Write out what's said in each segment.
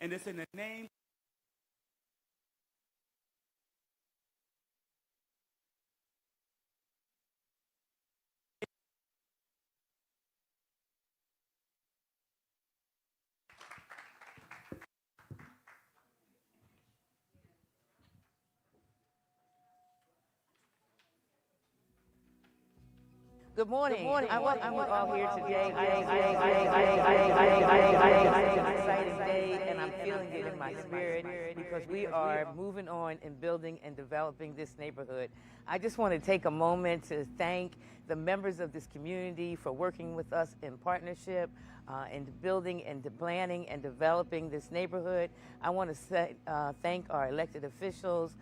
and it's in the name. Good morning. I want you all here today. It's an exciting day, and I'm feeling it in my spirit because we are moving on and building and developing this neighborhood. I just want to take a moment to thank the members of this community for working with us in partnership in building and planning and developing this neighborhood. I want to thank our elected officials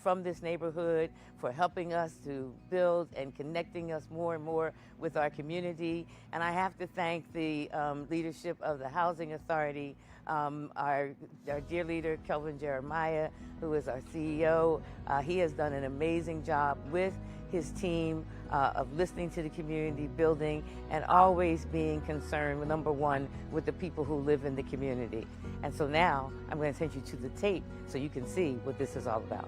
from this neighborhood for helping us to build and connecting us more and more with our community. And I have to thank the leadership of the Housing Authority, our dear leader, Kelvin Jeremiah, who is our CEO. He has done an amazing job with his team of listening to the community, building, and always being concerned, number one, with the people who live in the community. And so now I'm going to send you to the tape so you can see what this is all about.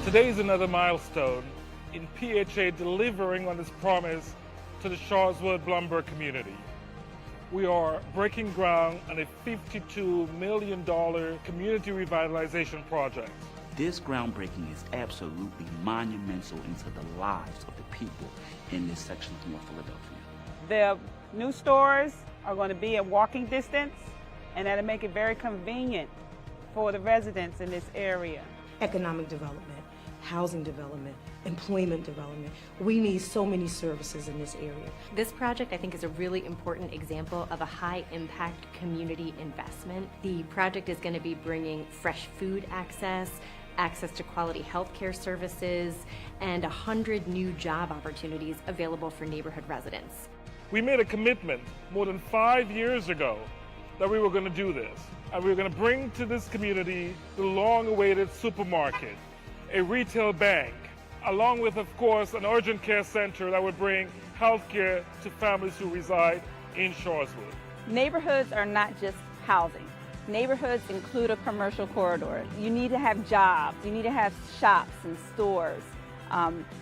Today is another milestone in PHA delivering on its promise to the Sharswood lumber community. We are breaking ground on a $52 million community revitalization project. This groundbreaking is absolutely monumental into the lives of the people in this section of North Philadelphia. The new stores are going to be at walking distance, and that'll make it very convenient for the residents in this area. Economic development, housing development, employment development. We need so many services in this area. This project, I think, is a really important example of a high-impact community investment. The project is going to be bringing fresh food access to quality healthcare services, and 100 new job opportunities available for neighborhood residents. We made a commitment more than 5 years ago that we were going to do this, and we were going to bring to this community the long-awaited supermarket, a retail bank, along with, of course, an urgent care center that would bring health care to families who reside in Sharswood. Neighborhoods are not just housing. Neighborhoods include a commercial corridor. You need to have jobs. You need to have shops and stores.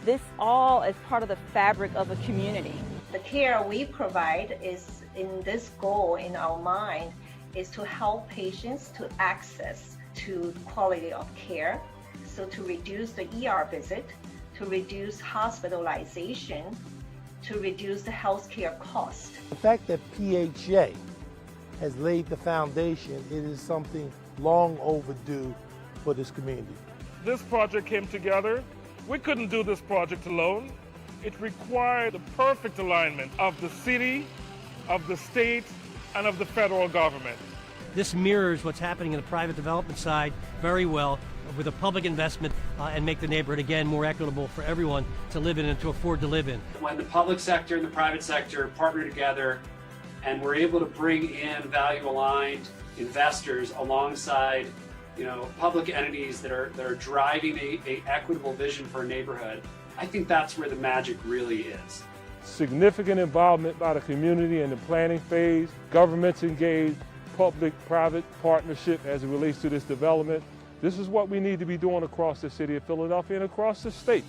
This all is part of the fabric of a community. The care we provide is, in this goal in our mind, is to help patients to access to quality of care. So to reduce the ER visit, to reduce hospitalization, to reduce the healthcare cost. The fact that PHA has laid the foundation, it is something long overdue for this community. This project came together. We couldn't do this project alone. It required the perfect alignment of the city, of the state, and of the federal government. This mirrors what's happening in the private development side very well with a public investment and make the neighborhood, again, more equitable for everyone to live in and to afford to live in. When the public sector and the private sector partner together and we're able to bring in value-aligned investors alongside, public entities that are driving a equitable vision for a neighborhood, I think that's where the magic really is. Significant involvement by the community in the planning phase, governments engaged, public-private partnership as it relates to this development. This is what we need to be doing across the city of Philadelphia and across the state.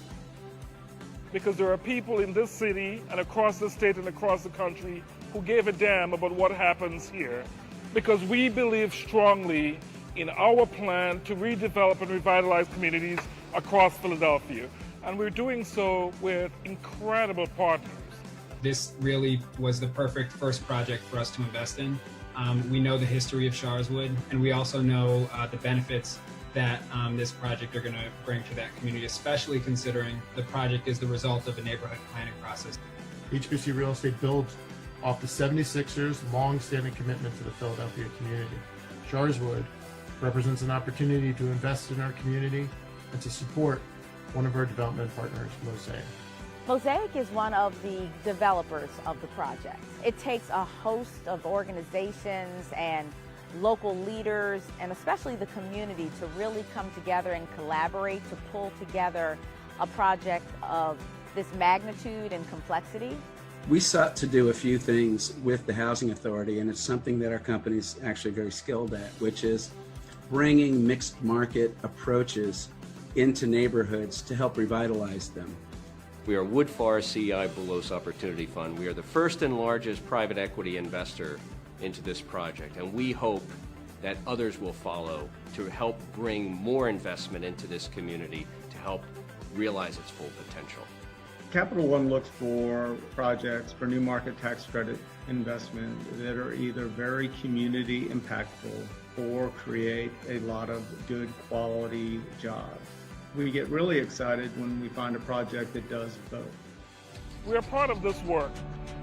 Because there are people in this city and across the state and across the country who gave a damn about what happens here. Because we believe strongly in our plan to redevelop and revitalize communities across Philadelphia. And we're doing so with incredible partners. This really was the perfect first project for us to invest in. We know the history of Sharswood, and we also know the benefits that this project are going to bring to that community, especially considering the project is the result of a neighborhood planning process. HBC Real Estate builds off the 76ers' long-standing commitment to the Philadelphia community. Sharswood represents an opportunity to invest in our community and to support one of our development partners, Mosaic. Mosaic is one of the developers of the project. It takes a host of organizations and local leaders, and especially the community, to really come together and collaborate to pull together a project of this magnitude and complexity. We sought to do a few things with the Housing Authority, and it's something that our company is actually very skilled at, which is bringing mixed market approaches into neighborhoods to help revitalize them. We are Wood Forest CEI Bulos Opportunity Fund. We are the first and largest private equity investor into this project, and we hope that others will follow to help bring more investment into this community to help realize its full potential. Capital One looks for projects for new market tax credit investment that are either very community impactful or create a lot of good quality jobs. We get really excited when we find a project that does both. We are part of this work,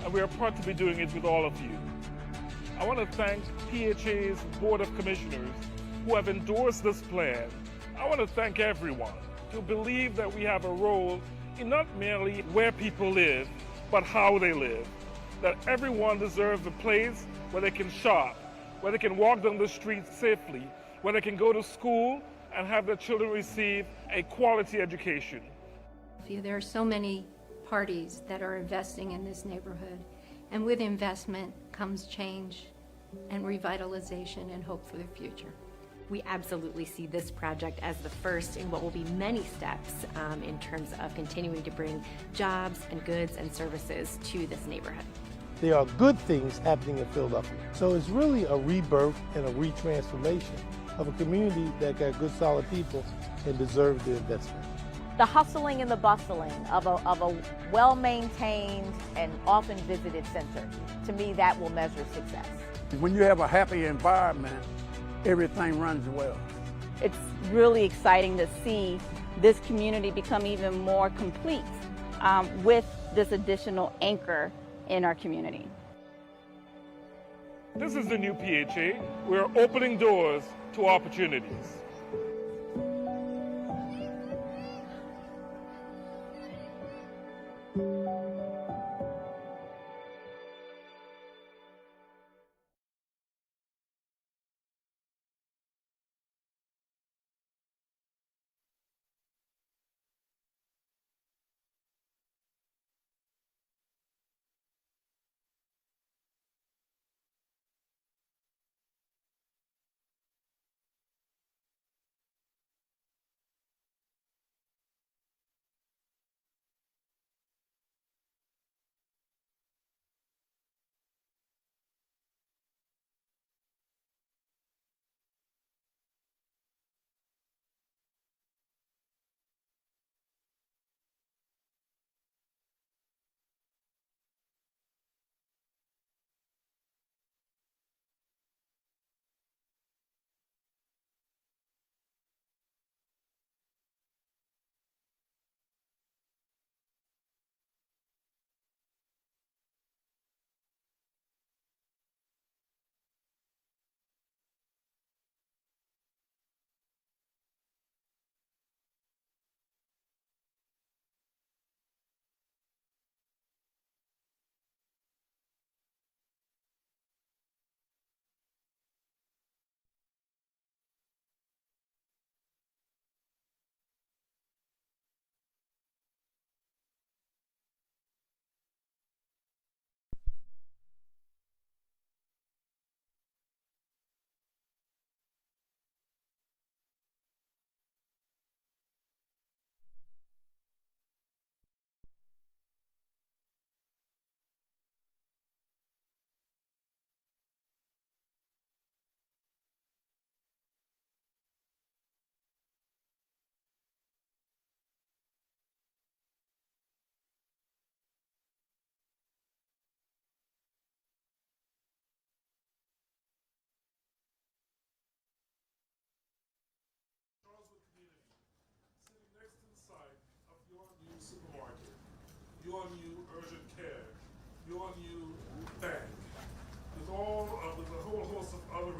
and we are proud to be doing it with all of you. I want to thank PHA's Board of Commissioners who have endorsed this plan. I want to thank everyone who believe that we have a role in not merely where people live, but how they live. That everyone deserves a place where they can shop, where they can walk down the street safely, where they can go to school and have their children receive a quality education. There are so many parties that are investing in this neighborhood, and with investment comes change and revitalization and hope for the future. We absolutely see this project as the first in what will be many steps in terms of continuing to bring jobs and goods and services to this neighborhood. There are good things happening in Philadelphia. So it's really a rebirth and a retransformation of a community that got good, solid people and deserve the investment. The hustling and the bustling of a well-maintained and often visited center, to me, that will measure success. When you have a happy environment, everything runs well. It's really exciting to see this community become even more complete with this additional anchor in our community. This is the new PHA. We're opening doors to opportunities.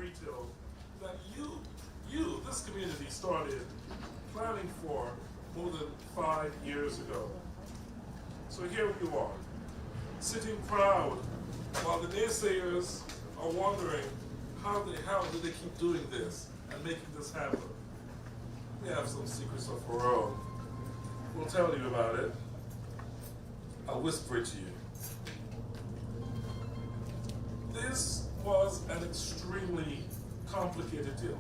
retail that this community started planning for more than 5 years ago. So here you are, sitting proud while the naysayers are wondering how the hell did they keep doing this and making this happen. We have some secrets of our own. We'll tell you about it. I'll whisper it to you. This was an extremely complicated deal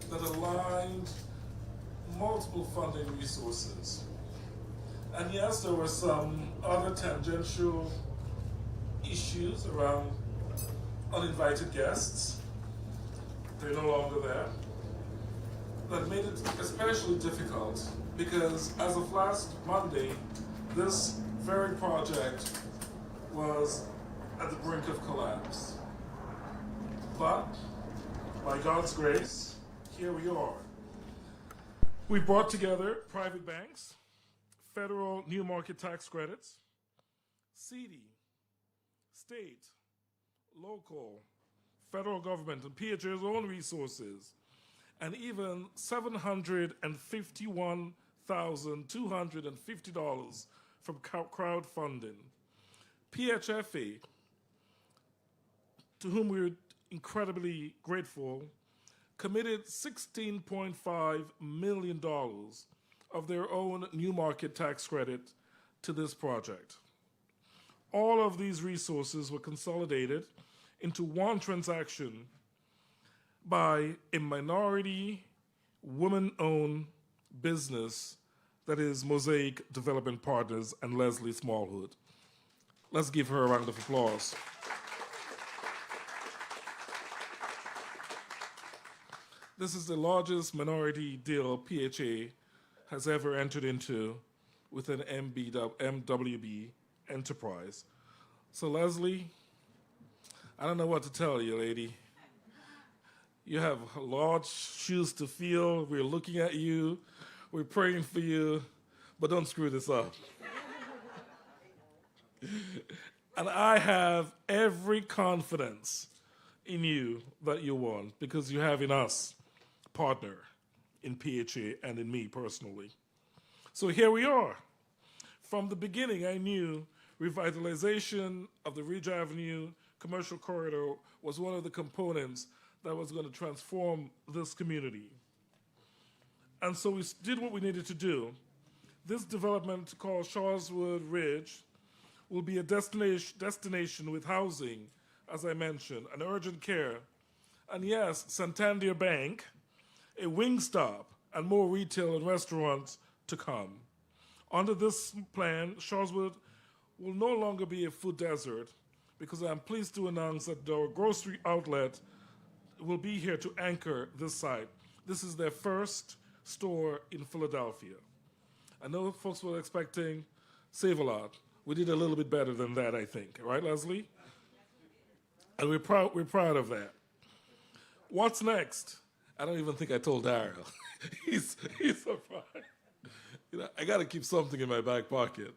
that aligned multiple funding resources. And yes, there were some other tangential issues around uninvited guests. They're no longer there. That made it especially difficult because as of last Monday, this very project was at the brink of collapse. But by God's grace, here we are. We brought together private banks, federal new market tax credits, CD, state, local, federal government, and PHA's own resources, and even $751,250 from crowdfunding. PHFA, to whom we're incredibly grateful, committed $16.5 million of their own new market tax credit to this project. All of these resources were consolidated into one transaction by a minority, woman-owned business that is Mosaic Development Partners and Leslie Smallwood. Let's give her a round of applause. This is the largest minority deal PHA has ever entered into with an MWB enterprise. So Leslie, I don't know what to tell you, lady. You have large shoes to fill. We're looking at you. We're praying for you. But don't screw this up. And I have every confidence in you that you won because you have in us partner in PHA and in me personally. So here we are. From the beginning, I knew revitalization of the Ridge Avenue commercial corridor was one of the components that was going to transform this community. And so we did what we needed to do. This development called Sharswood Ridge will be a destination with housing, as I mentioned, and urgent care, and yes, Santander Bank, a Wingstop, and more retail and restaurants to come. Under this plan, Sharswood will no longer be a food desert because I'm pleased to announce that our grocery outlet will be here to anchor this site. This is their first store in Philadelphia. I know folks were expecting Save-A-Lot. We did a little bit better than that, I think. Right, Leslie? And we're proud of that. What's next? I don't even think I told Daryl. he's surprised. You know, I got to keep something in my back pocket.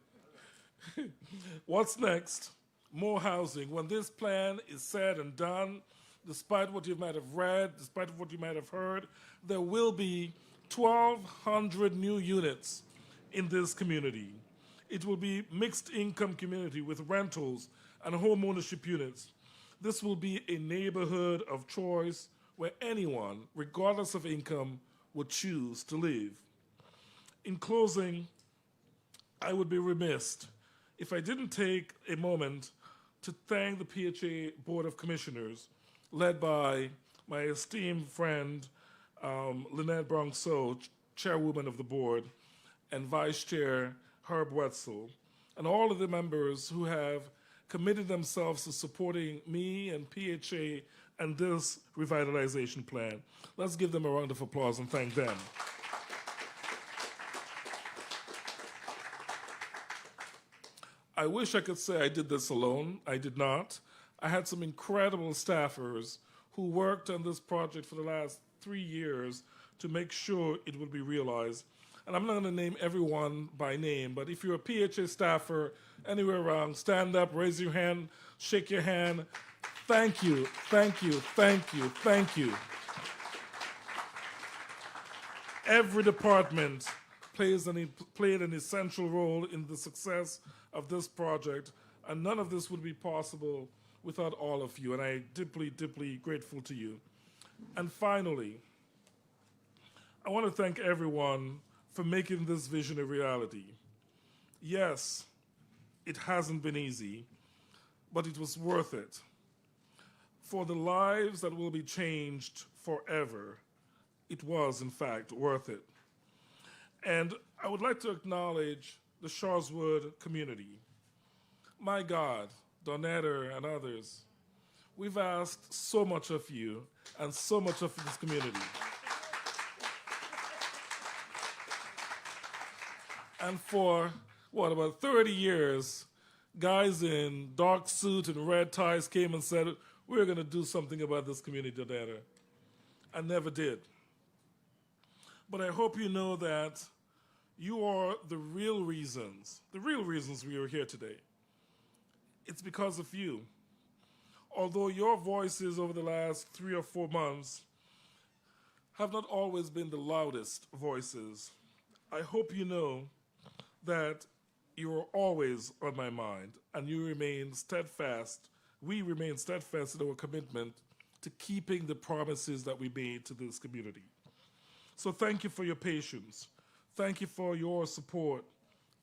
What's next? More housing. When this plan is said and done, despite what you might have read, despite what you might have heard, there will be 1,200 new units in this community. It will be mixed income community with rentals and home ownership units. This will be a neighborhood of choice where anyone, regardless of income, would choose to live. In closing, I would be remiss if I didn't take a moment to thank the PHA Board of Commissioners, led by my esteemed friend, Lynette Bronxo, chairwoman of the board, and Vice Chair Herb Wetzel, and all of the members who have committed themselves to supporting me and PHA and this revitalization plan. Let's give them a round of applause and thank them. I wish I could say I did this alone. I did not. I had some incredible staffers who worked on this project for the last 3 years to make sure it would be realized. And I'm not going to name everyone by name, but if you're a PHA staffer anywhere around, stand up, raise your hand, shake your hand. Thank you, thank you, thank you, thank you. Every department played an essential role in the success of this project, and none of this would be possible without all of you, and I'm deeply, deeply grateful to you. And finally, I want to thank everyone for making this vision a reality. Yes, it hasn't been easy, but it was worth it. For the lives that will be changed forever, it was, in fact, worth it. And I would like to acknowledge the Sharswood community. My God, Donetta and others, we've asked so much of you and so much of this community. And for, about 30 years, guys in dark suits and red ties came and said, we're going to do something about this community, Donetta. I never did. But I hope you know that you are the real reasons we are here today. It's because of you. Although your voices over the last 3 or 4 months have not always been the loudest voices, I hope you know that you are always on my mind and you remain steadfast. We remain steadfast in our commitment to keeping the promises that we made to this community. So thank you for your patience. Thank you for your support.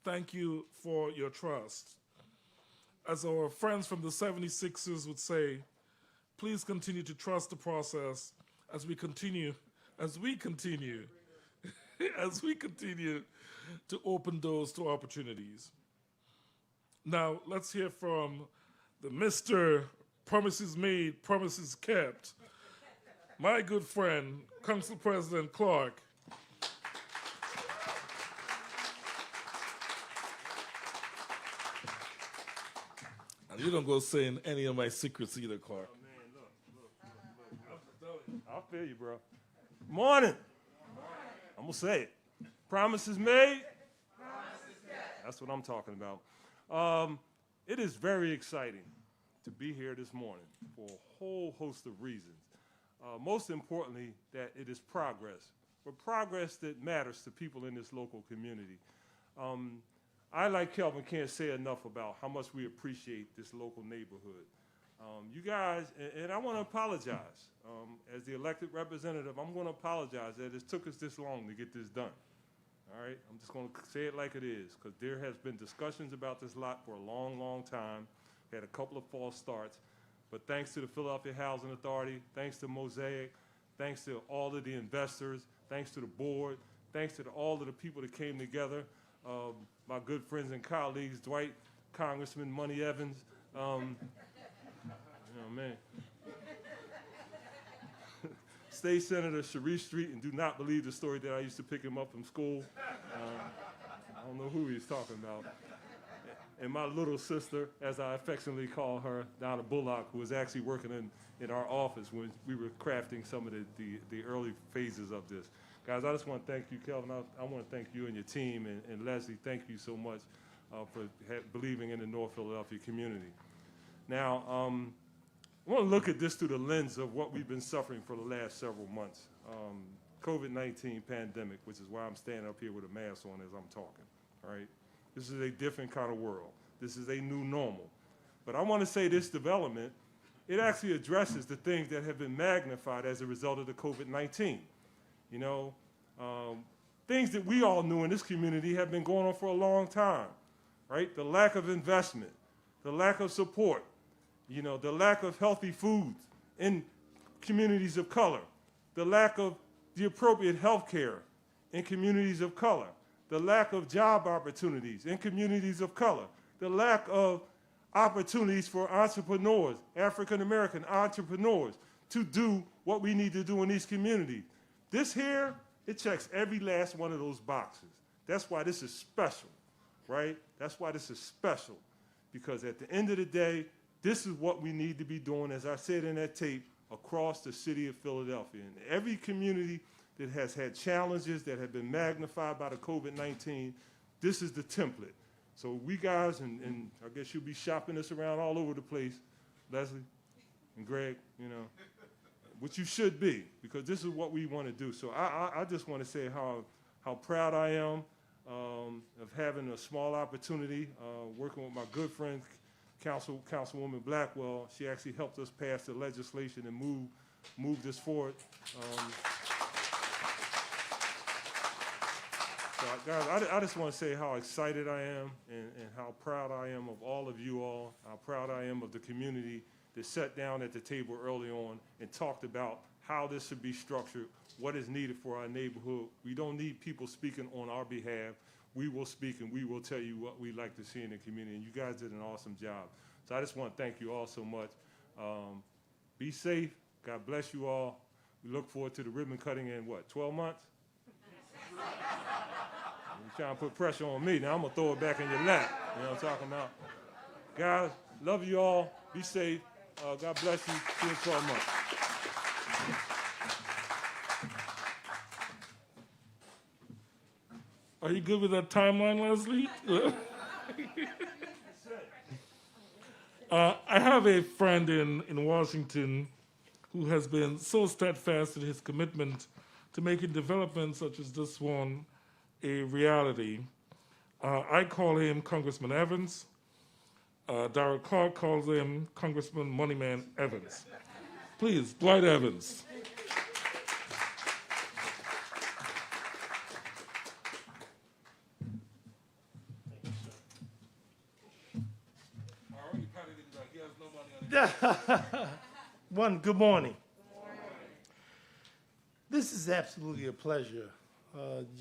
Thank you for your trust. As our friends from the 76ers would say, please continue to trust the process as we continue to open doors to opportunities. Now, let's hear from the Mr. Promises Made, Promises Kept, my good friend, Council President Clark. And you don't go saying any of my secrets either, Clark. Oh, man, look. I'll feel you, bro. Morning. I'm going to say it. Promises made. Promises kept. That's what I'm talking about. It is very exciting to be here this morning for a whole host of reasons. Most importantly, that it is progress, but progress that matters to people in this local community. I, like Kelvin, can't say enough about how much we appreciate this local neighborhood. You guys, and I want to apologize. As the elected representative, I'm going to apologize that it took us this long to get this done. All right, I'm just going to say it like it is, because there has been discussions about this lot for a long, long time. We had a couple of false starts, but thanks to the Philadelphia Housing Authority, thanks to Mosaic, thanks to all of the investors, thanks to the board, thanks to all of the people that came together, my good friends and colleagues, Dwight, Congressman Money Evans, man. State Senator Sharice Street, and do not believe the story that I used to pick him up from school. I don't know who he's talking about. And my little sister, as I affectionately call her, Donna Bullock, who was actually working in our office when we were crafting some of the early phases of this. Guys, I just want to thank you, Kelvin. I want to thank you and your team, and Leslie, thank you so much for believing in the North Philadelphia community. Now, I want to look at this through the lens of what we've been suffering for the last several months. COVID-19 pandemic, which is why I'm standing up here with a mask on as I'm talking, all right? This is a different kind of world. This is a new normal. But I want to say this development, it actually addresses the things that have been magnified as a result of the COVID-19. You know, things that we all knew in this community have been going on for a long time, right? The lack of investment, the lack of support, you know, the lack of healthy foods in communities of color, the lack of the appropriate health care in communities of color, the lack of job opportunities in communities of color, the lack of opportunities for entrepreneurs, African-American entrepreneurs, to do what we need to do in these communities. This here, it checks every last one of those boxes. That's why this is special, right? That's why this is special, because at the end of the day, this is what we need to be doing, as I said in that tape, across the city of Philadelphia. And every community that has had challenges that have been magnified by the COVID-19, this is the template. So we guys, and I guess you'll be shopping this around all over the place, Leslie, and Greg, you know, which you should be, because this is what we want to do. So I just want to say how proud I am of having a small opportunity, working with my good friend, Councilwoman Blackwell. She actually helped us pass the legislation and move this forward. So guys, I just want to say how excited I am and how proud I am of all of you all, how proud I am of the community that sat down at the table early on and talked about how this should be structured, what is needed for our neighborhood. We don't need people speaking on our behalf. We will speak and we will tell you what we'd like to see in the community, and you guys did an awesome job. So I just want to thank you all so much. Be safe. God bless you all. We look forward to the ribbon cutting in, 12 months? You're trying to put pressure on me. Now I'm going to throw it back in your lap. You know what I'm talking about? Guys, love you all. Be safe. God bless you. See you in 12 months. Are you good with that timeline, Leslie? I have a friend in Washington who has been so steadfast in his commitment to making developments such as this one a reality. I call him Congressman Evans. Darrell Clark calls him Congressman Moneyman Evans. Please, Dwight Evans. One, good morning. This is absolutely a pleasure.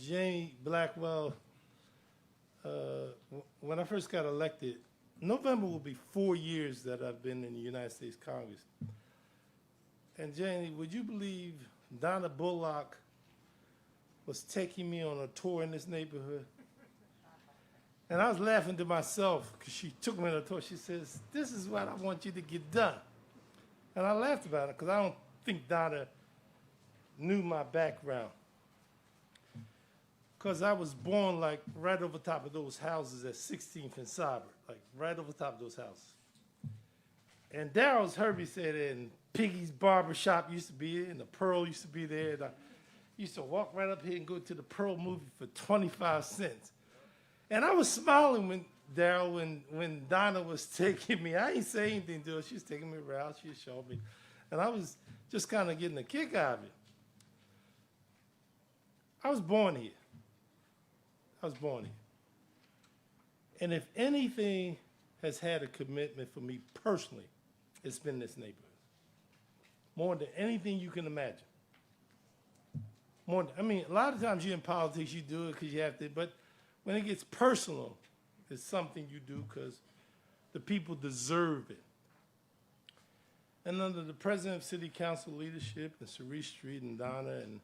Jamie Blackwell, when I first got elected, November will be 4 years that I've been in the United States Congress. And Jamie, would you believe Donna Bullock was taking me on a tour in this neighborhood? And I was laughing to myself because she took me on a tour. She says, "This is what I want you to get done." And I laughed about it because I don't think Donna knew my background. Because I was born like right over top of those houses at 16th and Sabre, like right over top of those houses. And Daryl's Herbie said, and Piggy's Barber Shop used to be there, and the Pearl used to be there. And I used to walk right up here and go to the Pearl movie for 25 cents. And I was smiling when Daryl, when Donna was taking me. I ain't say anything to her. She was taking me around. She showed me. And I was just kind of getting a kick out of it. I was born here. And if anything has had a commitment for me personally, it's been this neighborhood. More than anything you can imagine. A lot of times you're in politics, you do it because you have to, but when it gets personal, it's something you do because the people deserve it. And under the President of City Council leadership, and Cerise Street, and Donna, and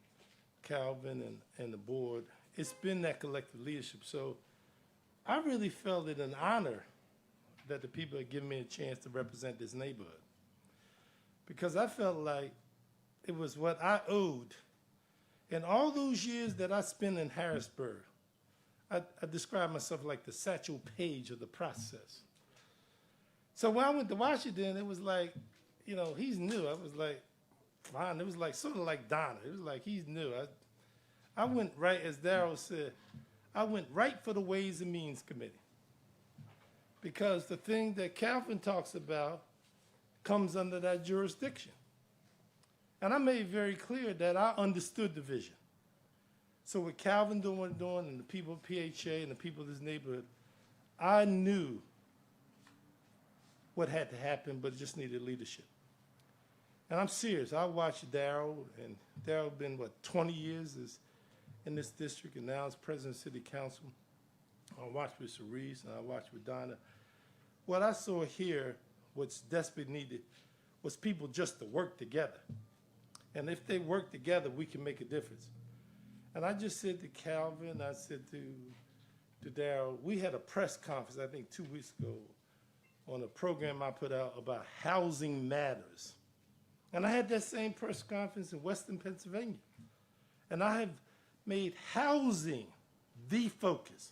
Calvin, and the board, it's been that collective leadership. So I really felt it an honor that the people had given me a chance to represent this neighborhood, because I felt like it was what I owed. In all those years that I spent in Harrisburg, I describe myself like the Satchel Paige of the process. So when I went to Washington, it was like, he's new. I was like, fine. It was like sort of like Donna. It was like he's new. I went right, as Darryl said, I went right for the Ways and Means Committee. Because the thing that Calvin talks about comes under that jurisdiction. And I made very clear that I understood the vision. So with Calvin doing what he's doing, and the people of PHA and the people of this neighborhood, I knew what had to happen, but it just needed leadership. And I'm serious. I watched Darryl, and Darryl been, 20 years in this district, and now as president of City Council. I watched with Cerise, and I watched with Donna. What I saw here, what's desperately needed, was people just to work together. And if they work together, we can make a difference. And I just said to Calvin, I said to Darryl, we had a press conference, I think 2 weeks ago, on a program I put out about housing matters. And I had that same press conference in Western Pennsylvania. And I have made housing the focus.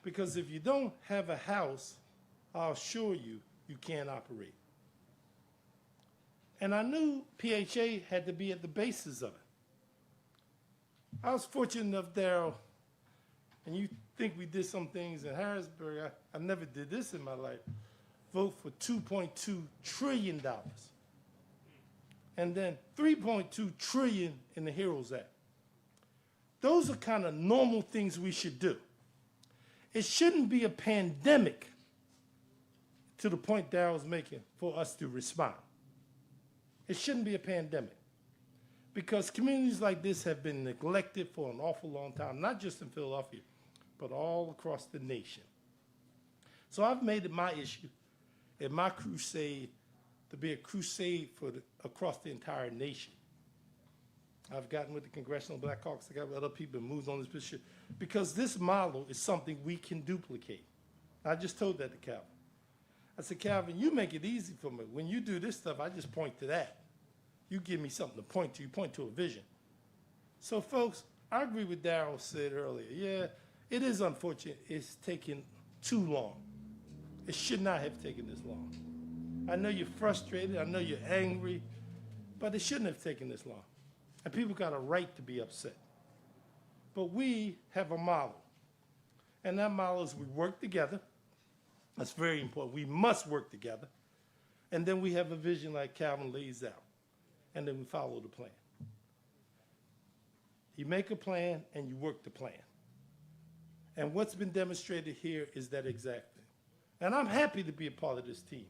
Because if you don't have a house, I'll assure you, you can't operate. And I knew PHA had to be at the basis of it. I was fortunate enough, Darryl, and you think we did some things in Harrisburg. I never did this in my life. Vote for $2.2 trillion. And then $3.2 trillion in the HEROES Act. Those are kind of normal things we should do. It shouldn't be a pandemic, to the point Darryl's making, for us to respond. It shouldn't be a pandemic, because communities like this have been neglected for an awful long time, not just in Philadelphia, but all across the nation. So I've made it my issue and my crusade to be a crusade for across the entire nation. I've gotten with the Congressional Black Caucus, I got with other people and moved on this position, because this model is something we can duplicate. I just told that to Calvin. I said, Calvin, you make it easy for me. When you do this stuff, I just point to that. You give me something to point to. You point to a vision. So, folks, I agree with Darryl said earlier. Yeah, it is unfortunate it's taken too long. It should not have taken this long. I know you're frustrated. I know you're angry. But it shouldn't have taken this long. And people got a right to be upset. But we have a model. And that model is we work together. That's very important. We must work together. And then we have a vision like Calvin lays out. And then we follow the plan. You make a plan and you work the plan. And what's been demonstrated here is that exact thing. And I'm happy to be a part of this team.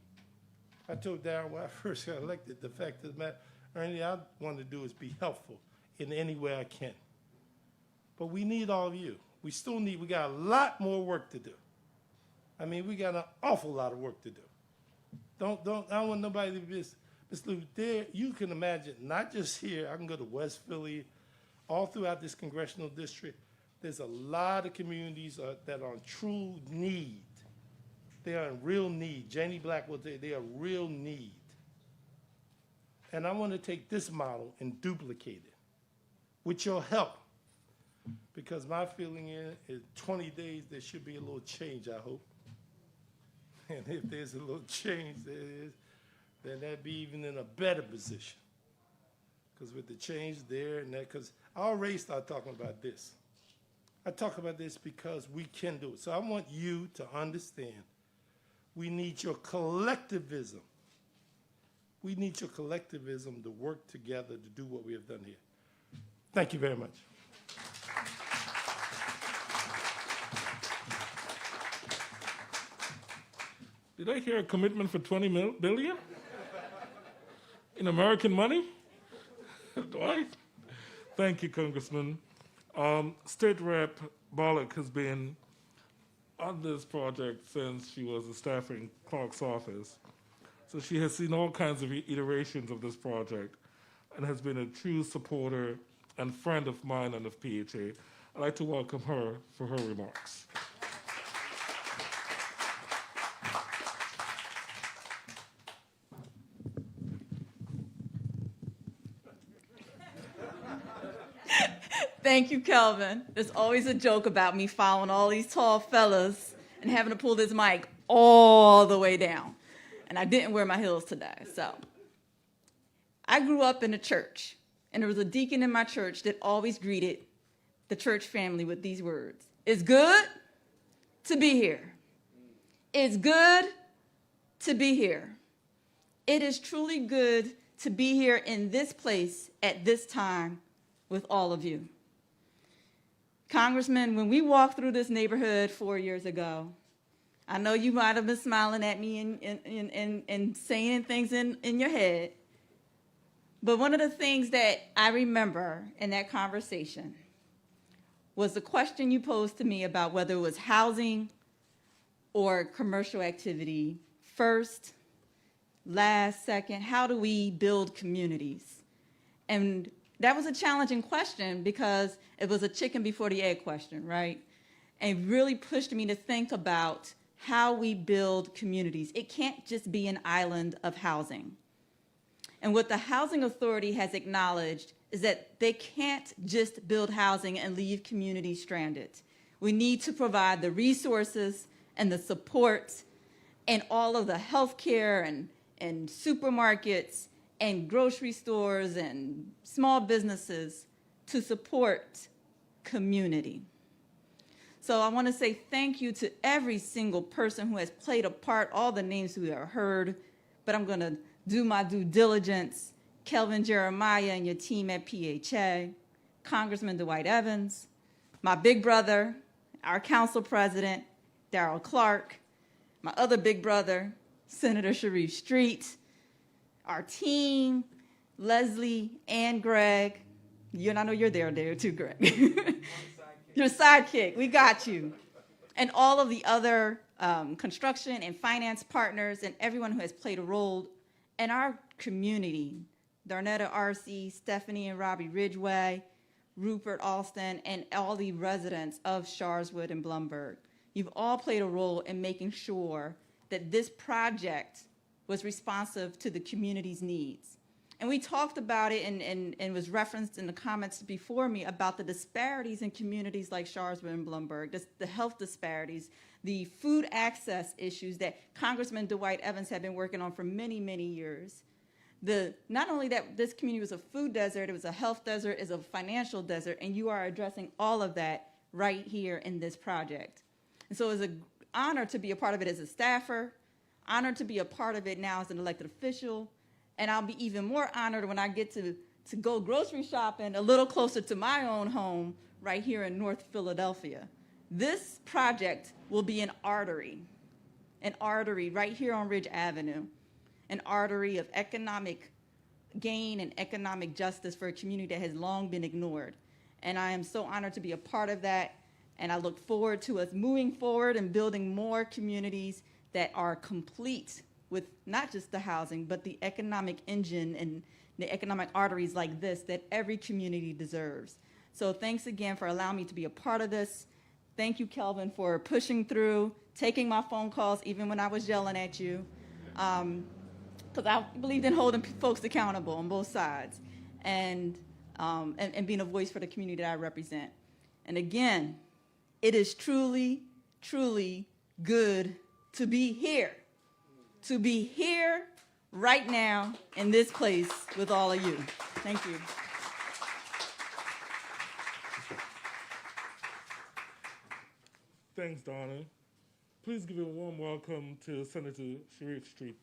I told Darryl when I first got elected, the fact of the matter, only I want to do is be helpful in any way I can. But we need all of you. We got a lot more work to do. I mean, we got an awful lot of work to do. I don't want nobody to be misled. There, you can imagine, not just here, I can go to West Philly, all throughout this congressional district, there's a lot of communities that are in true need. They are in real need. Janie Black will say they are real need. And I want to take this model and duplicate it with your help. Because my feeling is 20 days, there should be a little change, I hope. And if there's a little change, then that'd be even in a better position. Because with the change there and that, because I already start talking about this. I talk about this because we can do it. So I want you to understand we need your collectivism. We need your collectivism to work together to do what we have done here. Thank you very much. Did I hear a commitment for $20 billion? In American money? Dwight? Thank you, Congressman. State Rep Bollock has been on this project since she was a staffer in Clark's office. So she has seen all kinds of iterations of this project and has been a true supporter and friend of mine and of PHA. I'd like to welcome her for her remarks. Thank you, Kelvin. There's always a joke about me following all these tall fellas and having to pull this mic all the way down. And I didn't wear my heels today. So I grew up in a church, and there was a deacon in my church that always greeted the church family with these words. It's good to be here. It's good to be here. It is truly good to be here in this place at this time with all of you. Congressman, when we walked through this neighborhood 4 years ago, I know you might have been smiling at me and saying things in your head, but one of the things that I remember in that conversation was the question you posed to me about whether it was housing or commercial activity. First, last, second, how do we build communities? And that was a challenging question because it was a chicken before the egg question, right? And it really pushed me to think about how we build communities. It can't just be an island of housing. And what the Housing Authority has acknowledged is that they can't just build housing and leave communities stranded. We need to provide the resources and the support and all of the healthcare and supermarkets and grocery stores and small businesses to support community. So I want to say thank you to every single person who has played a part, all the names we have heard, but I'm going to do my due diligence. Kelvin Jeremiah and your team at PHA, Congressman Dwight Evans, my big brother, our council president, Darrell Clark, my other big brother, Senator Sharif Street, our team, Leslie and Greg. I know you're there too, Greg. Your sidekick, we got you. And all of the other construction and finance partners and everyone who has played a role in our community. Darnetta R.C., Stephanie and Robbie Ridgway, Rupert Alston, and all the residents of Sharswood and Blumberg. You've all played a role in making sure that this project was responsive to the community's needs. And we talked about it and was referenced in the comments before me about the disparities in communities like Sharswood and Blumberg, the health disparities, the food access issues that Congressman Dwight Evans had been working on for many, many years. Not only that this community was a food desert, it was a health desert, it's a financial desert, and you are addressing all of that right here in this project. And so it's an honor to be a part of it as a staffer, honored to be a part of it now as an elected official, and I'll be even more honored when I get to go grocery shopping a little closer to my own home right here in North Philadelphia. This project will be an artery right here on Ridge Avenue, an artery of economic gain and economic justice for a community that has long been ignored. And I am so honored to be a part of that, and I look forward to us moving forward and building more communities that are complete with not just the housing, but the economic engine and the economic arteries like this that every community deserves. So thanks again for allowing me to be a part of this. Thank you, Kelvin, for pushing through, taking my phone calls even when I was yelling at you, because I believed in holding folks accountable on both sides and being a voice for the community that I represent. And again, it is truly, truly good to be here right now in this place with all of you. Thank you. Thanks, Donna. Please give a warm welcome to Senator Sharif Street.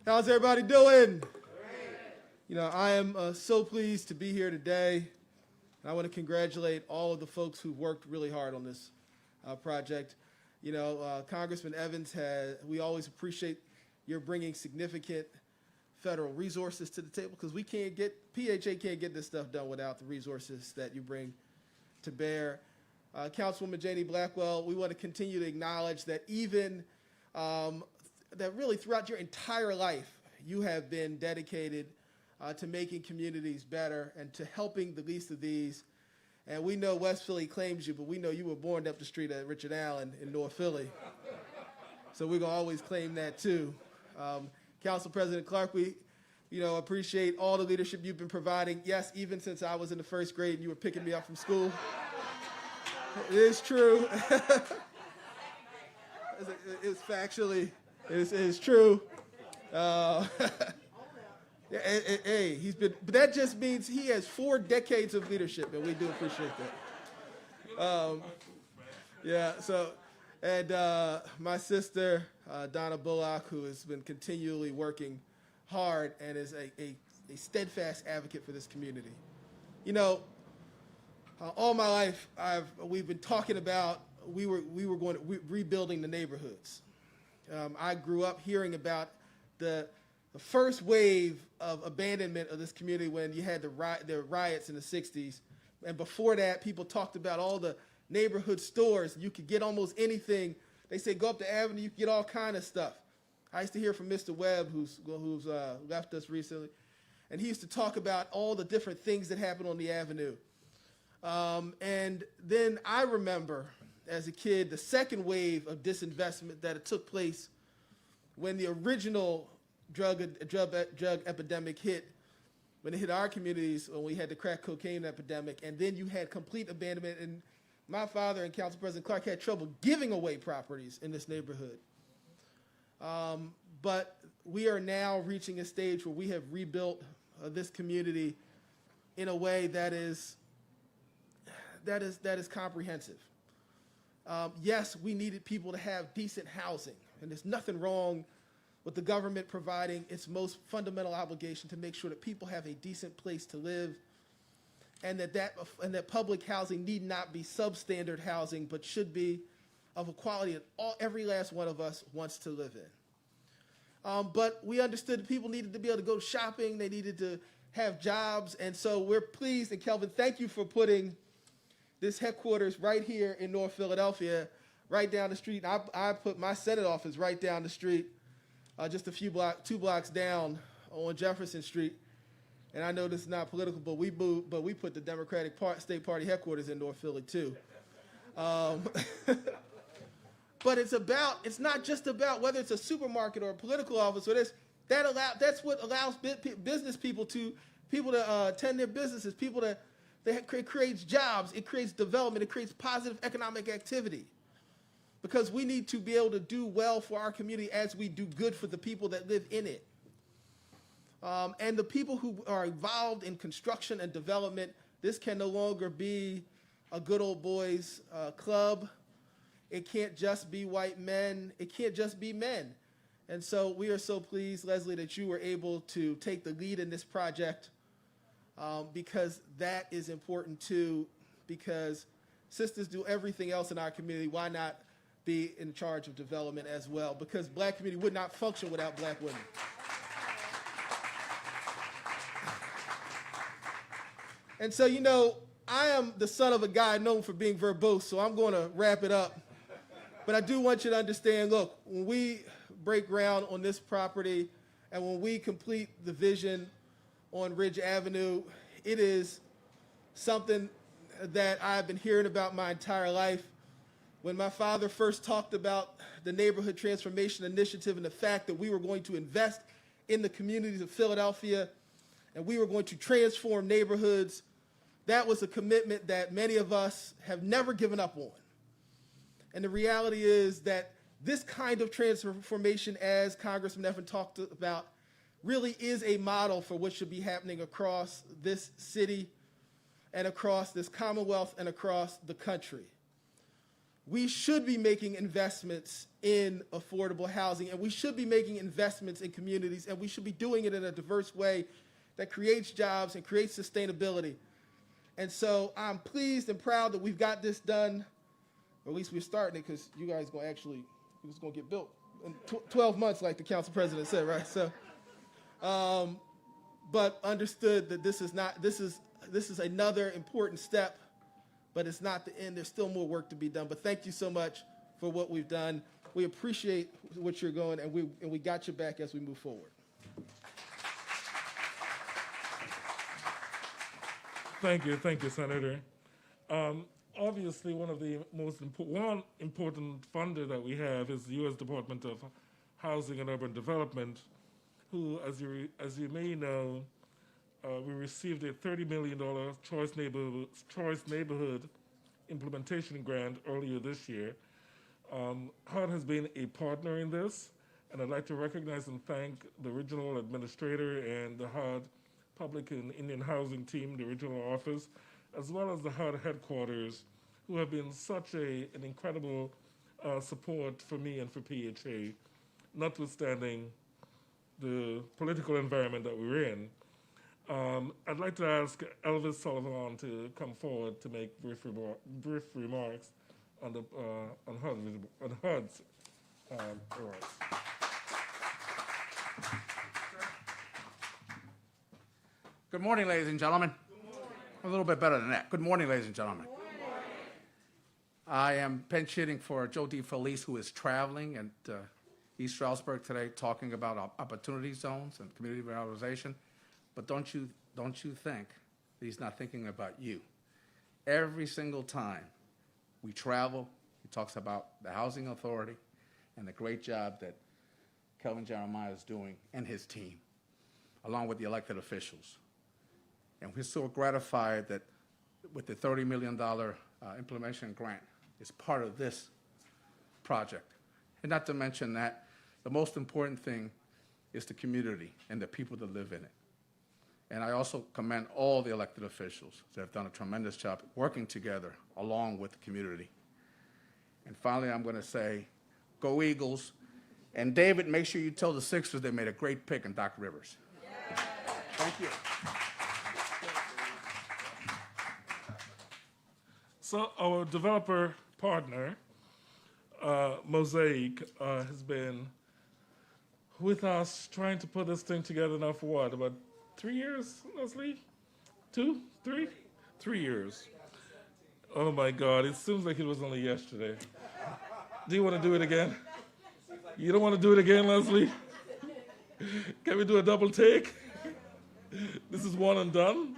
How's everybody doing? Great. You know, I am so pleased to be here today. I want to congratulate all of the folks who worked really hard on this project. You know, Congressman Evans, we always appreciate your bringing significant federal resources to the table, because PHA can't get this stuff done without the resources that you bring to bear. Councilwoman Janie Blackwell, we want to continue to acknowledge that even that really throughout your entire life, you have been dedicated to making communities better and to helping the least of these. And we know West Philly claims you, but we know you were born up the street at Richard Allen in North Philly. So we're going to always claim that too. Council President Clark, we appreciate all the leadership you've been providing. Yes, even since I was in the first grade and you were picking me up from school. It is true. It's factually, it is true. Hey, but that just means he has 4 decades of leadership, and we do appreciate that. And my sister, Donna Bullock, who has been continually working hard and is a steadfast advocate for this community. You know, all my life, we've been talking about rebuilding the neighborhoods. I grew up hearing about the first wave of abandonment of this community when you had the riots in the 60s. And before that, people talked about all the neighborhood stores. You could get almost anything. They say go up the avenue, you can get all kind of stuff. I used to hear from Mr. Webb, who's left us recently, and he used to talk about all the different things that happened on the avenue. And then I remember, as a kid, the second wave of disinvestment that took place when the original drug epidemic hit, when it hit our communities, when we had the crack cocaine epidemic, and then you had complete abandonment. And my father and Council President Clark had trouble giving away properties in this neighborhood. But we are now reaching a stage where we have rebuilt this community in a way that is comprehensive. Yes, we needed people to have decent housing, and there's nothing wrong with the government providing its most fundamental obligation to make sure that people have a decent place to live, and that public housing need not be substandard housing, but should be of a quality that every last one of us wants to live in. But we understood that people needed to be able to go shopping, they needed to have jobs, and so we're pleased, and Kelvin, thank you for putting this headquarters right here in North Philadelphia, right down the street. I put my Senate office right down the street, just a few two blocks down on Jefferson Street. And I know this is not political, but we put the Democratic State Party headquarters in North Philly too. But it's not just about whether it's a supermarket or a political office or this. That's what allows business people to attend their businesses. It creates jobs, it creates development, it creates positive economic activity. Because we need to be able to do well for our community as we do good for the people that live in it. And the people who are involved in construction and development, this can no longer be a good old boys club. It can't just be white men. It can't just be men. And so we are so pleased, Leslie, that you were able to take the lead in this project, because that is important too, because sisters do everything else in our community. Why not be in charge of development as well? Because black community would not function without black women. And so, I am the son of a guy known for being verbose, so I'm going to wrap it up. But I do want you to understand, look, when we break ground on this property and when we complete the vision on Ridge Avenue, it is something that I've been hearing about my entire life. When my father first talked about the Neighborhood Transformation Initiative and the fact that we were going to invest in the communities of Philadelphia and we were going to transform neighborhoods, that was a commitment that many of us have never given up on. And the reality is that this kind of transformation, as Congressman Effen talked about, really is a model for what should be happening across this city and across this Commonwealth and across the country. We should be making investments in affordable housing, and we should be making investments in communities, and we should be doing it in a diverse way that creates jobs and creates sustainability. And so I'm pleased and proud that we've got this done, or at least we're starting it, because you guys it's going to get built in 12 months, like the council president said, right? So, but understood that this is another important step, but it's not the end. There's still more work to be done. But thank you so much for what we've done. We appreciate what you're going, and we got your back as we move forward. Thank you, Senator. Obviously, one of the one important funder that we have is the U.S. Department of Housing and Urban Development, who, as you may know, we received a $30 million Choice Neighborhood Implementation Grant earlier this year. HUD has been a partner in this, and I'd like to recognize and thank the regional administrator and the HUD Public and Indian Housing Team, the regional office, as well as the HUD headquarters, who have been such an incredible support for me and for PHA, notwithstanding the political environment that we're in. I'd like to ask Elvis Sullivan to come forward to make brief remarks on HUD's awards. Good morning, ladies and gentlemen. A little bit better than that. Good morning, ladies and gentlemen. I am pinch hitting for Joe DeFelice, who is traveling at East Stroudsburg today, talking about opportunity zones and community revitalization. But don't you think that he's not thinking about you? Every single time we travel, he talks about the Housing Authority and the great job that Kelvin Jeremiah is doing and his team, along with the elected officials. And we're so gratified that with the $30 million implementation grant is part of this project. And not to mention that the most important thing is the community and the people that live in it. And I also commend all the elected officials that have done a tremendous job working together along with the community. And finally, I'm going to say, go Eagles. And David, make sure you tell the Sixers they made a great pick in Doc Rivers. Yeah. Thank you. So our developer partner, Mosaic, has been with us trying to put this thing together now for what, about 3 years, Leslie? 2, 3? 3 years. Oh my God, it seems like it was only yesterday. Do you want to do it again? You don't want to do it again, Leslie? Can we do a double take? This is one and done?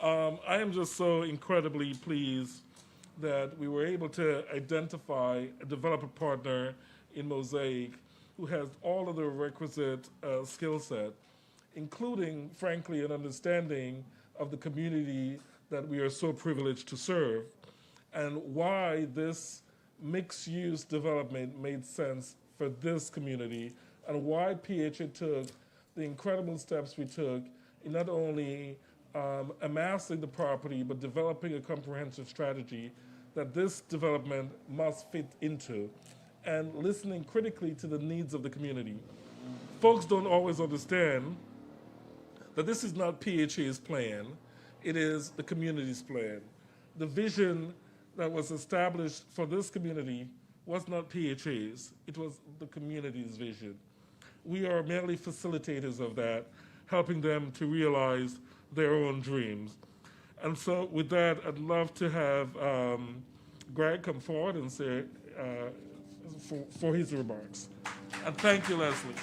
I am just so incredibly pleased that we were able to identify a developer partner in Mosaic who has all of the requisite skill set, including, frankly, an understanding of the community that we are so privileged to serve, and why this mixed-use development made sense for this community, and why PHA took the incredible steps we took in not only amassing the property, but developing a comprehensive strategy that this development must fit into, and listening critically to the needs of the community. Folks don't always understand that this is not PHA's plan, it is the community's plan. The vision that was established for this community was not PHA's, it was the community's vision. We are merely facilitators of that, helping them to realize their own dreams. And so with that, I'd love to have Greg come forward and say, for his remarks. And thank you, Leslie.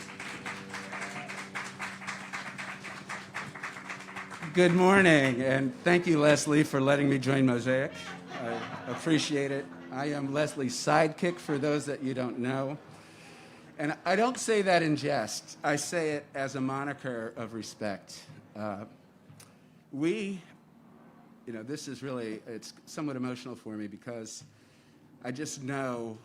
Good morning, and thank you, Leslie, for letting me join Mosaic. I appreciate it. I am Leslie's sidekick, for those that you don't know. And I don't say that in jest. I say it as a moniker of respect. This is really, it's somewhat emotional for me because I just know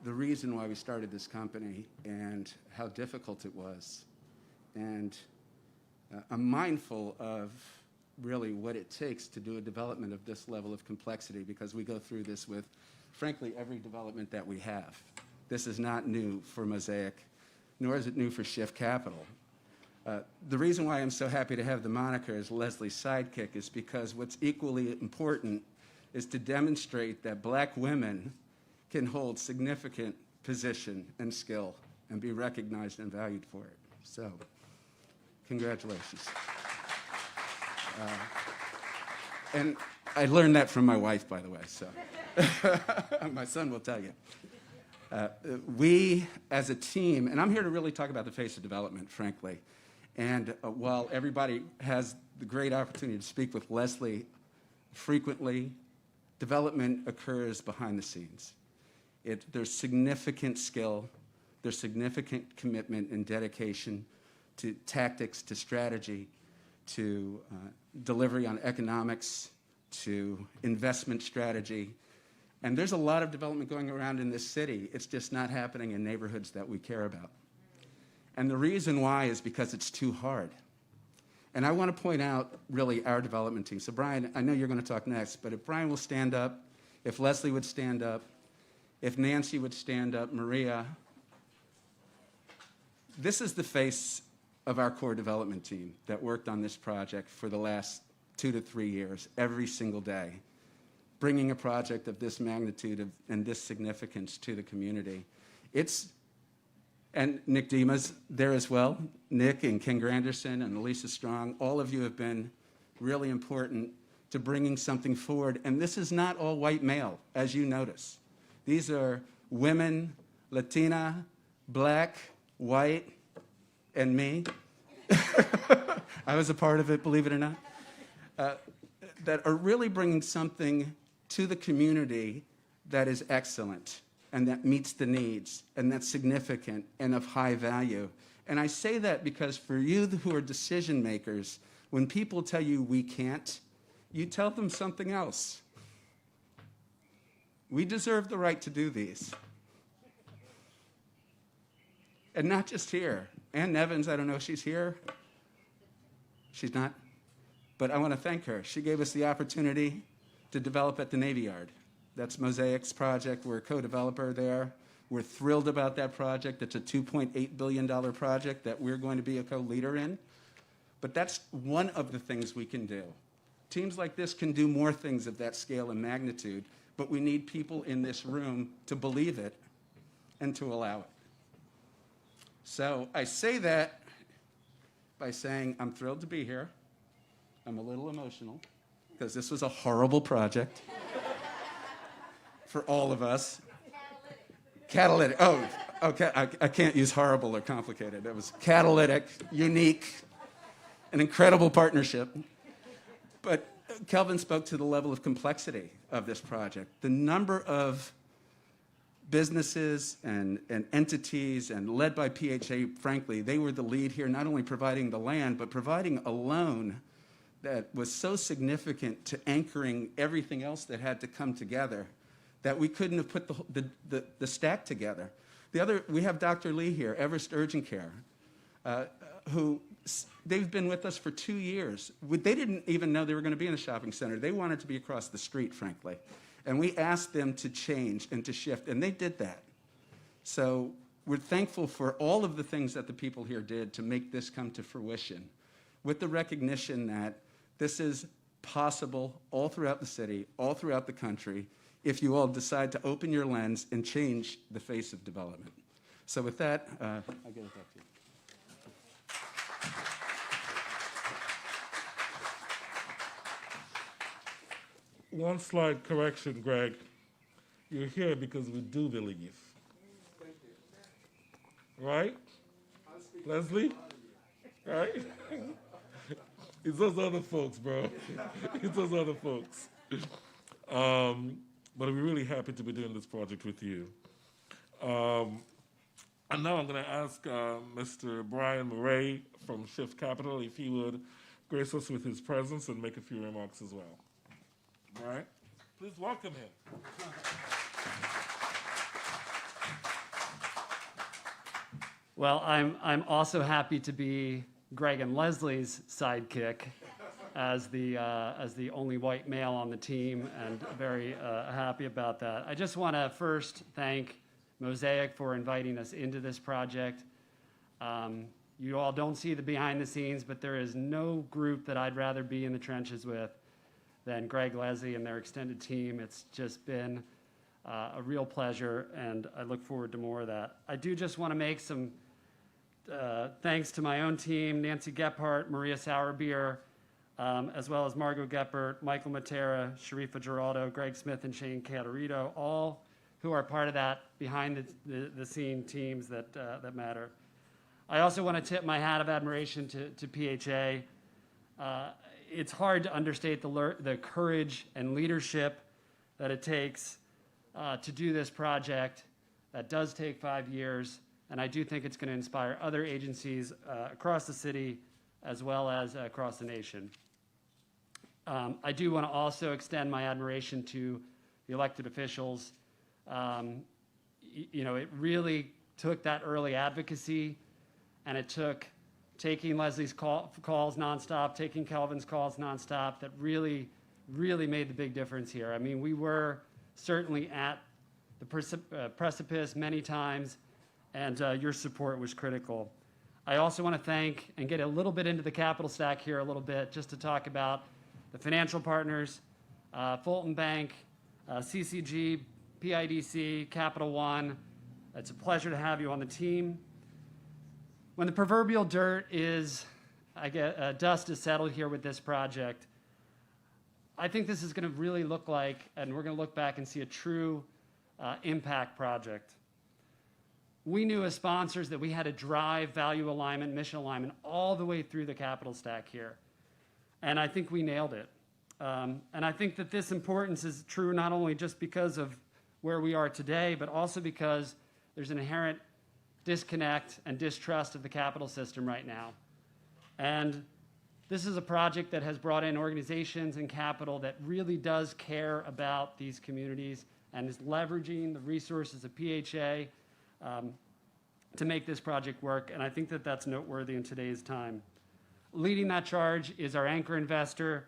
the reason why we started this company and how difficult it was. And I'm mindful of really what it takes to do a development of this level of complexity, because we go through this with, frankly, every development that we have. This is not new for Mosaic, nor is it new for Shift Capital. The reason why I'm so happy to have the moniker as Leslie's sidekick is because what's equally important is to demonstrate that black women can hold significant position and skill and be recognized and valued for it. So, congratulations. And I learned that from my wife, by the way, so my son will tell you. We, as a team, and I'm here to really talk about the face of development, frankly, and while everybody has the great opportunity to speak with Leslie frequently, development occurs behind the scenes. There's significant skill, there's significant commitment and dedication to tactics, to strategy, to delivery on economics, to investment strategy. And there's a lot of development going around in this city. It's just not happening in neighborhoods that we care about. And the reason why is because it's too hard. And I want to point out, really, our development team. So Brian, I know you're going to talk next, but if Brian will stand up, if Leslie would stand up, if Nancy would stand up, Maria. This is the face of our core development team that worked on this project for the last 2 to 3 years, every single day, bringing a project of this magnitude and this significance to the community. And Nick Dima's there as well. Nick and Ken Granderson and Elisa Strong, all of you have been really important to bringing something forward. And this is not all white male, as you notice. These are women, Latina, black, white, and me. I was a part of it, believe it or not. That are really bringing something to the community that is excellent and that meets the needs and that's significant and of high value. And I say that because for you who are decision makers, when people tell you we can't, you tell them something else. We deserve the right to do these. And not just here. Ann Nevins, I don't know if she's here. She's not. But I want to thank her. She gave us the opportunity to develop at the Navy Yard. That's Mosaic's project. We're a co-developer there. We're thrilled about that project. It's a $2.8 billion project that we're going to be a co-leader in. But that's one of the things we can do. Teams like this can do more things of that scale and magnitude, but we need people in this room to believe it and to allow it. So I say that by saying I'm thrilled to be here. I'm a little emotional because this was a horrible project for all of us. Catalytic. Oh, okay. I can't use horrible or complicated. It was catalytic, unique, an incredible partnership. But Kelvin spoke to the level of complexity of this project. The number of businesses and entities, and led by PHA, frankly, they were the lead here, not only providing the land, but providing a loan that was so significant to anchoring everything else that had to come together that we couldn't have put the stack together. We have Dr. Lee here, Everest Urgent Care, who they've been with us for 2 years. They didn't even know they were going to be in a shopping center. They wanted to be across the street, frankly. And we asked them to change and to shift, and they did that. So we're thankful for all of the things that the people here did to make this come to fruition, with the recognition that this is possible all throughout the city, all throughout the country, if you all decide to open your lens and change the face of development. So with that, I'll get it back to you. One slight correction, Greg. You're here because we do believe. Right? Leslie? Right? It's those other folks, bro. It's those other folks. But we're really happy to be doing this project with you. And now I'm going to ask Mr. Brian Murray from Shift Capital if he would grace us with his presence and make a few remarks as well. All right? Please welcome him. Well, I'm also happy to be Greg and Leslie's sidekick as the only white male on the team, and very happy about that. I just want to first thank Mosaic for inviting us into this project. You all don't see the behind the scenes, but there is no group that I'd rather be in the trenches with than Greg, Leslie, and their extended team. It's just been a real pleasure, and I look forward to more of that. I do just want to make some thanks to my own team, Nancy Gephardt, Maria Sauerbier, as well as Margot Geppert, Michael Matera, Sharifa Geraldo, Greg Smith, and Shane Catarito, all who are part of that behind the scene teams that matter. I also want to tip my hat of admiration to PHA. It's hard to understate the courage and leadership that it takes to do this project. That does take 5 years, and I do think it's going to inspire other agencies across the city as well as across the nation. I do want to also extend my admiration to the elected officials. It really took that early advocacy, and it took taking Leslie's calls nonstop, taking Kelvin's calls nonstop, that really, really made the big difference here. I mean, we were certainly at the precipice many times, and your support was critical. I also want to thank and get a little bit into the capital stack here a little bit, just to talk about the financial partners, Fulton Bank, CCG, PIDC, Capital One. It's a pleasure to have you on the team. When the proverbial dust is settled here with this project, I think this is going to really look like, and we're going to look back and see a true impact project. We knew as sponsors that we had to drive value alignment, mission alignment all the way through the capital stack here. And I think we nailed it. And I think that this importance is true not only just because of where we are today, but also because there's an inherent disconnect and distrust of the capital system right now. And This is a project that has brought in organizations and capital that really does care about these communities and is leveraging the resources of PHA to make this project work, and I think that that's noteworthy in today's time. Leading that charge is our anchor investor,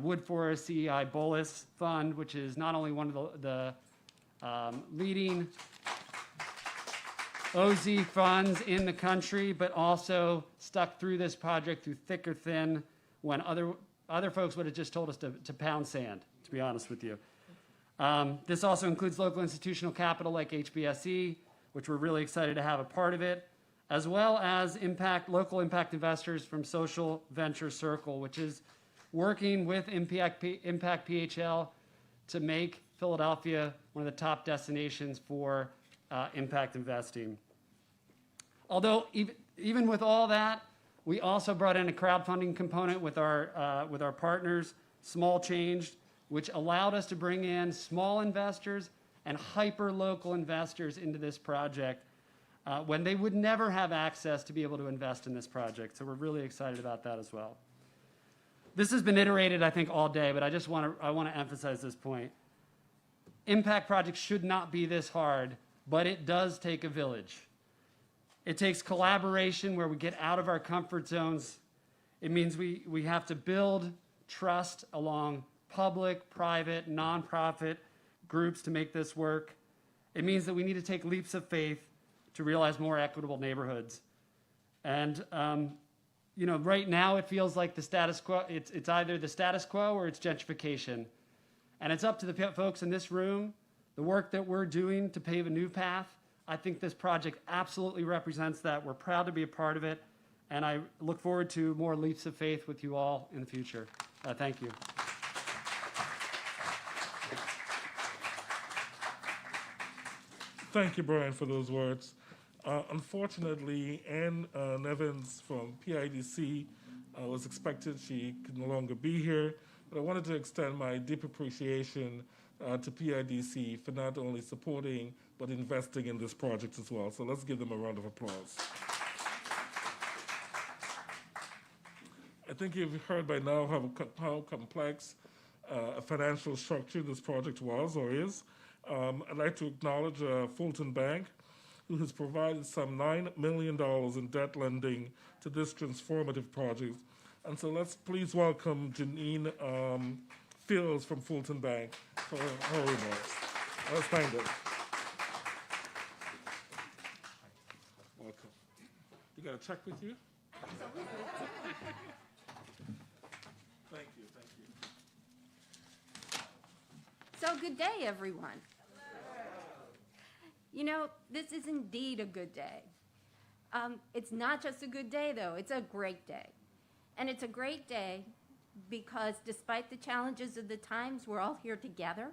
Wood Forest CEI Bolus Fund, which is not only one of the leading OZ funds in the country, but also stuck through this project through thick or thin when other folks would have just told us to pound sand, to be honest with you. This also includes local institutional capital like HBSE, which we're really excited to have a part of it, as well as local impact investors from Social Venture Circle, which is working with Impact PHL to make Philadelphia one of the top destinations for impact investing. Although even with all that, we also brought in a crowdfunding component with our partners, Small Change, which allowed us to bring in small investors and hyper-local investors into this project when they would never have access to be able to invest in this project. So we're really excited about that as well. This has been iterated, I think, all day, but I want to emphasize this point. Impact projects should not be this hard, but it does take a village. It takes collaboration where we get out of our comfort zones. It means we have to build trust along public, private, nonprofit groups to make this work. It means that we need to take leaps of faith to realize more equitable neighborhoods. And right now it feels like the status quo, it's either the status quo or it's gentrification. And it's up to the folks in this room, the work that we're doing to pave a new path. I think this project absolutely represents that. We're proud to be a part of it. And I look forward to more leaps of faith with you all in the future. Thank you. Thank you, Brian, for those words. Unfortunately, Ann Nevins from PIDC was expected. She could no longer be here, but I wanted to extend my deep appreciation to PIDC for not only supporting, but investing in this project as well. So let's give them a round of applause. I think you've heard by now how complex a financial structure this project was or is. I'd like to acknowledge Fulton Bank, who has provided some $9 million in debt lending to this transformative project. And so let's please welcome Janine Fields from Fulton Bank for her remarks. Let's thank her. Welcome. You got a check with you? Thank you, thank you. So good day, everyone. You know, this is indeed a good day. It's not just a good day, though. It's a great day. And it's a great day because despite the challenges of the times, we're all here together,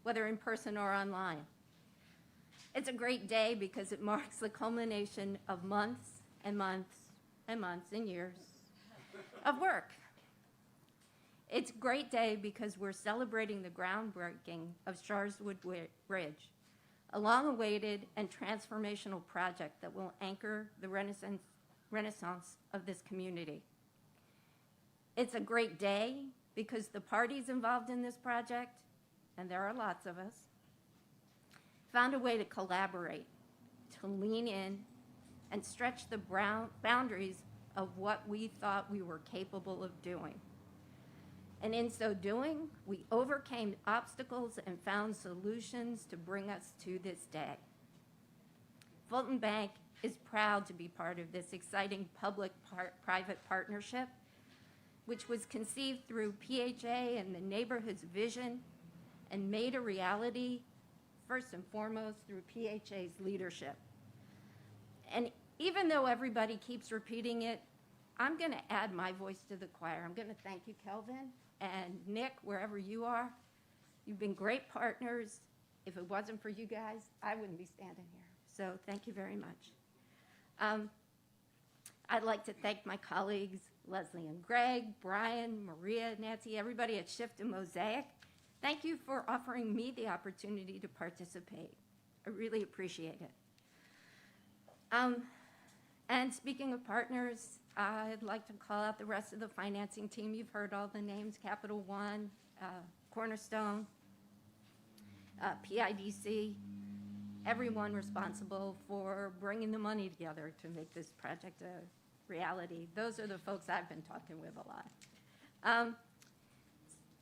whether in person or online. It's a great day because it marks the culmination of months and months and months and years of work. It's a great day because we're celebrating the groundbreaking of Sharswood Bridge, a long-awaited and transformational project that will anchor the renaissance of this community. It's a great day because the parties involved in this project, and there are lots of us, found a way to collaborate, to lean in, and stretch the boundaries of what we thought we were capable of doing. And in so doing, we overcame obstacles and found solutions to bring us to this day. Fulton Bank is proud to be part of this exciting public-private partnership, which was conceived through PHA and the neighborhood's vision and made a reality, first and foremost, through PHA's leadership. And even though everybody keeps repeating it, I'm going to add my voice to the choir. I'm going to thank you, Kelvin, and Nick, wherever you are. You've been great partners. If it wasn't for you guys, I wouldn't be standing here. So thank you very much. I'd like to thank my colleagues, Leslie and Greg, Brian, Maria, Nancy, everybody at Shift and Mosaic. Thank you for offering me the opportunity to participate. I really appreciate it. And speaking of partners, I'd like to call out the rest of the financing team. You've heard all the names: Capital One, Cornerstone, PIDC, everyone responsible for bringing the money together to make this project a reality. Those are the folks I've been talking with a lot.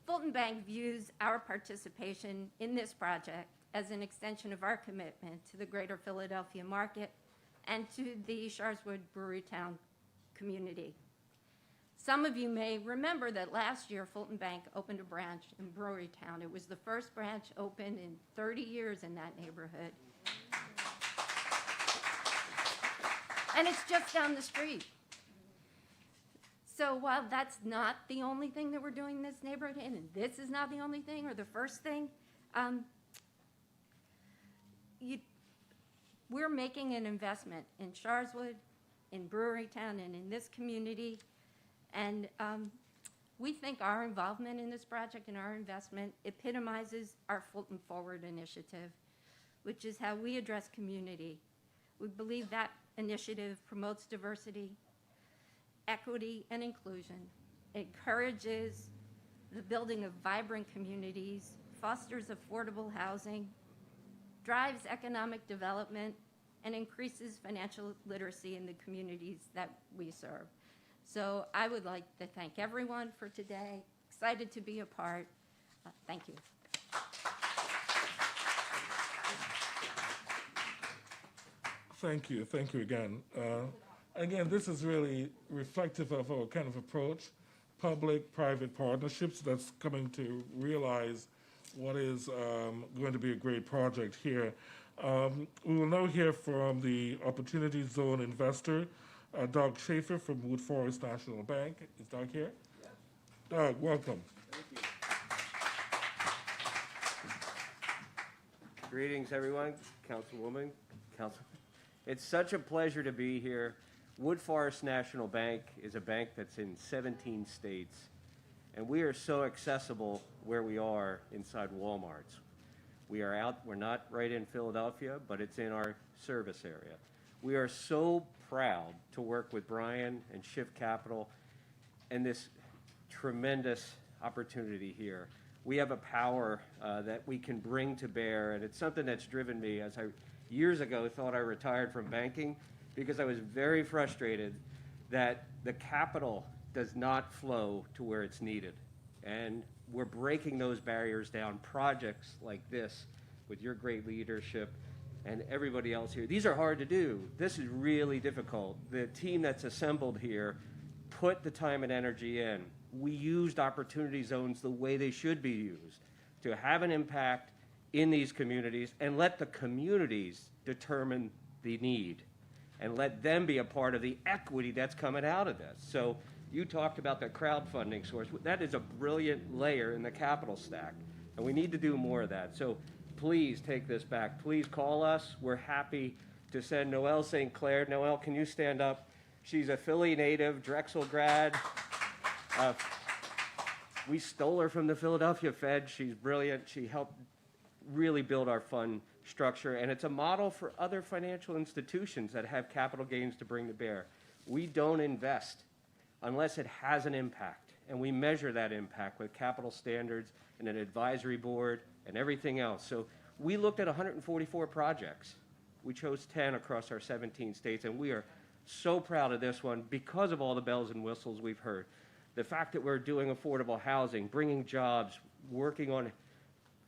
Fulton Bank views our participation in this project as an extension of our commitment to the greater Philadelphia market and to the Sharswood Brewerytown community. Some of you may remember that last year Fulton Bank opened a branch in Brewerytown. It was the first branch opened in 30 years in that neighborhood. And it's just down the street. So while that's not the only thing that we're doing in this neighborhood, and this is not the only thing or the first thing, we're making an investment in Sharswood, in Brewerytown, and in this community. And we think our involvement in this project and our investment epitomizes our Fulton Forward initiative, which is how we address community. We believe that initiative promotes diversity, equity, and inclusion, encourages the building of vibrant communities, fosters affordable housing, drives economic development, and increases financial literacy in the communities that we serve. So I would like to thank everyone for today. Excited to be a part. Thank you. Thank you. Thank you again. Again, this is really reflective of our kind of approach, public-private partnerships that's coming to realize what is going to be a great project here. We will now hear from the Opportunity Zone investor, Doug Schaefer from Wood Forest National Bank. Is Doug here? Yeah. Doug, welcome. Thank you. Greetings, everyone. Councilwoman, Council. It's such a pleasure to be here. Wood Forest National Bank is a bank that's in 17 states, and we are so accessible where we are inside Walmarts. We're not right in Philadelphia, but it's in our service area. We are so proud to work with Brian and Shift Capital and this tremendous opportunity here. We have a power that we can bring to bear, and it's something that's driven me as I years ago thought I retired from banking because I was very frustrated that the capital does not flow to where it's needed. And we're breaking those barriers down. Projects like this, with your great leadership and everybody else here, these are hard to do. This is really difficult. The team that's assembled here put the time and energy in. We used opportunity zones the way they should be used to have an impact in these communities and let the communities determine the need and let them be a part of the equity that's coming out of this. So you talked about the crowdfunding source. That is a brilliant layer in the capital stack, and we need to do more of that. So please take this back. Please call us. We're happy to send Noelle St. Clair. Noelle, can you stand up? She's a Philly native, Drexel grad. We stole her from the Philadelphia Fed. She's brilliant. She helped really build our fund structure, and it's a model for other financial institutions that have capital gains to bring to bear. We don't invest unless it has an impact, and we measure that impact with capital standards and an advisory board and everything else. So we looked at 144 projects. We chose 10 across our 17 states, and we are so proud of this one because of all the bells and whistles we've heard. The fact that we're doing affordable housing, bringing jobs, working on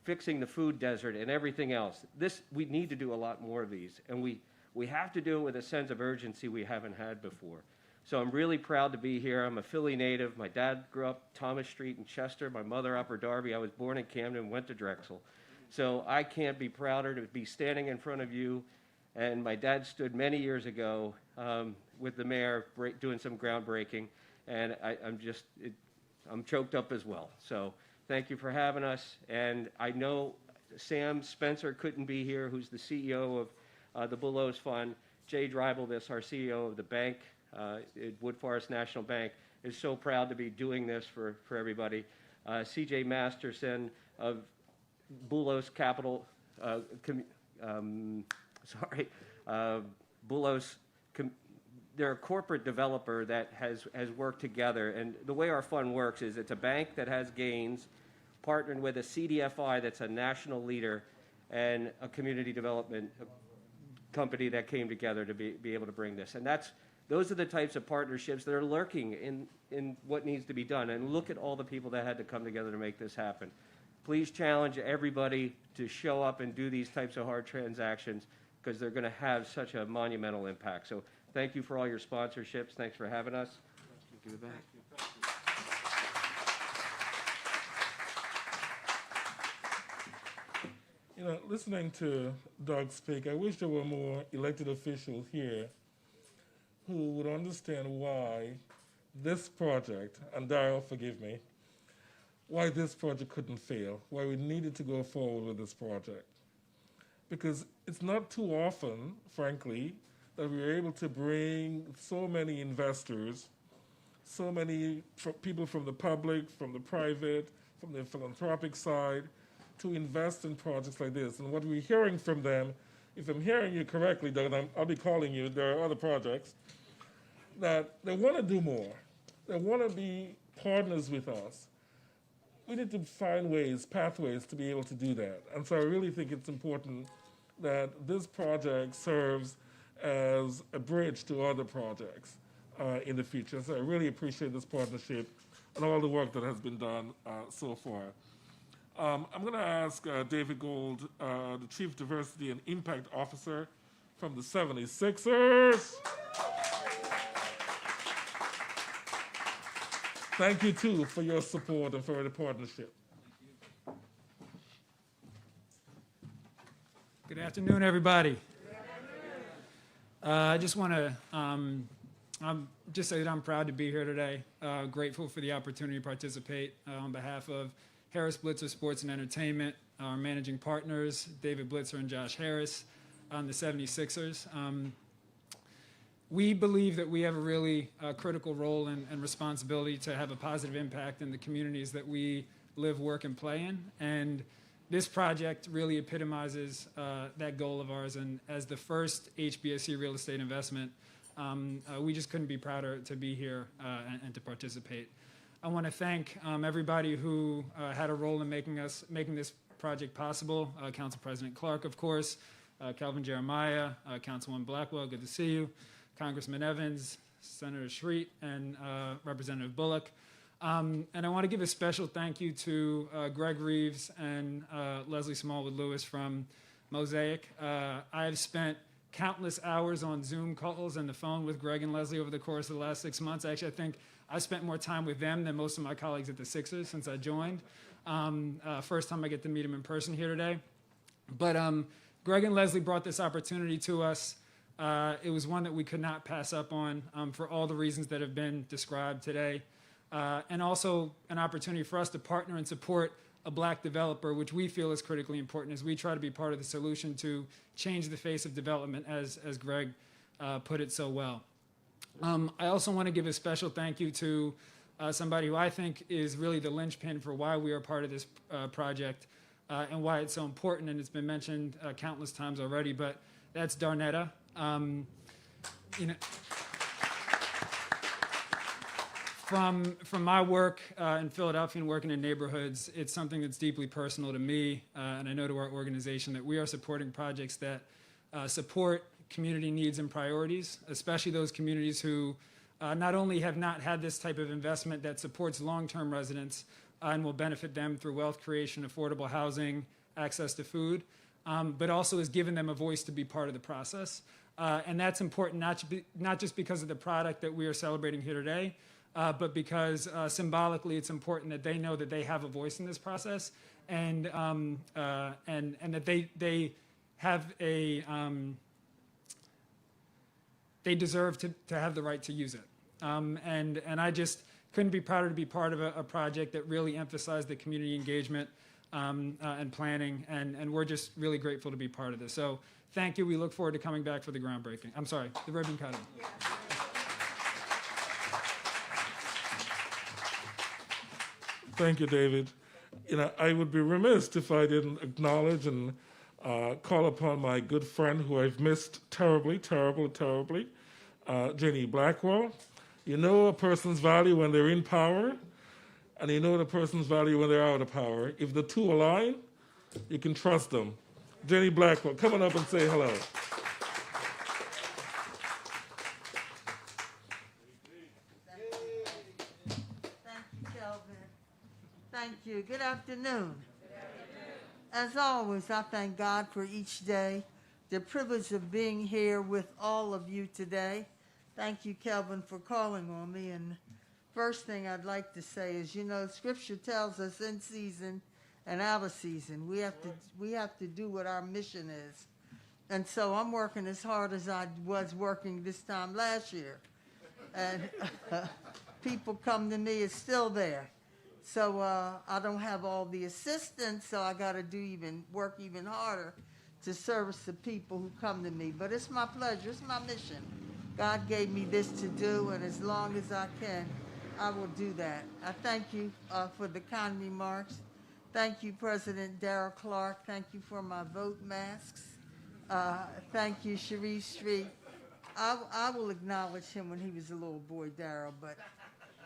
fixing the food desert and everything else. We need to do a lot more of these, and we have to do it with a sense of urgency we haven't had before. So I'm really proud to be here. I'm a Philly native. My dad grew up Thomas Street in Chester. My mother, Upper Darby. I was born in Camden, went to Drexel. So I can't be prouder to be standing in front of you. And my dad stood many years ago with the mayor doing some groundbreaking, and I'm choked up as well. So thank you for having us. And I know Sam Spencer couldn't be here, who's the CEO of the Bullows Fund. Jay Dreibel, our CEO of the bank, at Wood Forest National Bank, is so proud to be doing this for everybody. CJ Masterson of Bullows Capital, Bullows they're a corporate developer that has worked together. And the way our fund works is it's a bank that has gains, partnered with a CDFI that's a national leader, and a community development company that came together to be able to bring this. And those are the types of partnerships that are lurking in what needs to be done. And look at all the people that had to come together to make this happen. Please challenge everybody to show up and do these types of hard transactions, because they're going to have such a monumental impact. So thank you for all your sponsorships. Thanks for having us. Give it back. You know, listening to Doug speak, I wish there were more elected officials here who would understand why this project, and Daryl, forgive me, why this project couldn't fail, why we needed to go forward with this project. Because it's not too often, frankly, that we're able to bring so many investors, so many people from the public, from the private, from the philanthropic side, to invest in projects like this. And what we're hearing from them, if I'm hearing you correctly, Doug, and I'll be calling you, there are other projects, that they want to do more. They want to be partners with us. We need to find ways, pathways to be able to do that. And so I really think it's important that this project serves as a bridge to other projects in the future. So I really appreciate this partnership and all the work that has been done so far. I'm going to ask David Gold, the Chief Diversity and Impact Officer from the 76ers. Thank you, too, for your support and for the partnership. Good afternoon, everybody. I just want to just say that I'm proud to be here today. Grateful for the opportunity to participate on behalf of Harris Blitzer Sports and Entertainment, our managing partners, David Blitzer and Josh Harris, on the 76ers. We believe that we have a really critical role and responsibility to have a positive impact in the communities that we live, work, and play in. And this project really epitomizes that goal of ours. And as the first HBSC real estate investment, we just couldn't be prouder to be here and to participate. I want to thank everybody who had a role in making this project possible. Council President Clark, of course, Calvin Jeremiah, Councilwoman Blackwell, good to see you, Congressman Evans, Senator Shreet, and Representative Bullock. And I want to give a special thank you to Greg Reeves and Leslie Smallwood-Lewis from Mosaic. I have spent countless hours on Zoom calls and the phone with Greg and Leslie over the course of the last 6 months. Actually, I think I spent more time with them than most of my colleagues at the Sixers since I joined. First time I get to meet them in person here today. But Greg and Leslie brought this opportunity to us. It was one that we could not pass up on for all the reasons that have been described today. And also an opportunity for us to partner and support a black developer, which we feel is critically important as we try to be part of the solution to change the face of development, as Greg put it so well. I also want to give a special thank you to somebody who I think is really the linchpin for why we are part of this project and why it's so important, and it's been mentioned countless times already, but that's Darnetta. You know, from my work in Philadelphia and working in neighborhoods, it's something that's deeply personal to me, and I know to our organization, that we are supporting projects that support community needs and priorities, especially those communities who not only have not had this type of investment that supports long-term residents and will benefit them through wealth creation, affordable housing, access to food, but also has given them a voice to be part of the process. And that's important not just because of the product that we are celebrating here today, but because symbolically it's important that they know that they have a voice in this process, and that they have a they deserve to have the right to use it. And I just couldn't be prouder to be part of a project that really emphasized the community engagement and planning, and we're just really grateful to be part of this. So thank you. We look forward to coming back for the groundbreaking. I'm sorry, the ribbon cutting. Thank you, David. You know, I would be remiss if I didn't acknowledge and call upon my good friend who I've missed terribly, Jenny Blackwell. You know a person's value when they're in power, and you know the person's value when they're out of power. If the two align, you can trust them. Jenny Blackwell, come on up and say hello. Thank you. Good afternoon. As always, I thank God for each day, the privilege of being here with all of you today. Thank you, Kelvin, for calling on me. And first thing I'd like to say is, you know, Scripture tells us in season and out of season. We have to do what our mission is. And so I'm working as hard as I was working this time last year. And people come to me, it's still there. So I don't have all the assistance, so I got to work even harder to service the people who come to me. But it's my pleasure. It's my mission. God gave me this to do, and as long as I can, I will do that. I thank you for the kind remarks. Thank you, President Darrell Clark. Thank you for my vote masks. Thank you, Sharif Street. I will acknowledge him when he was a little boy, Darrell, but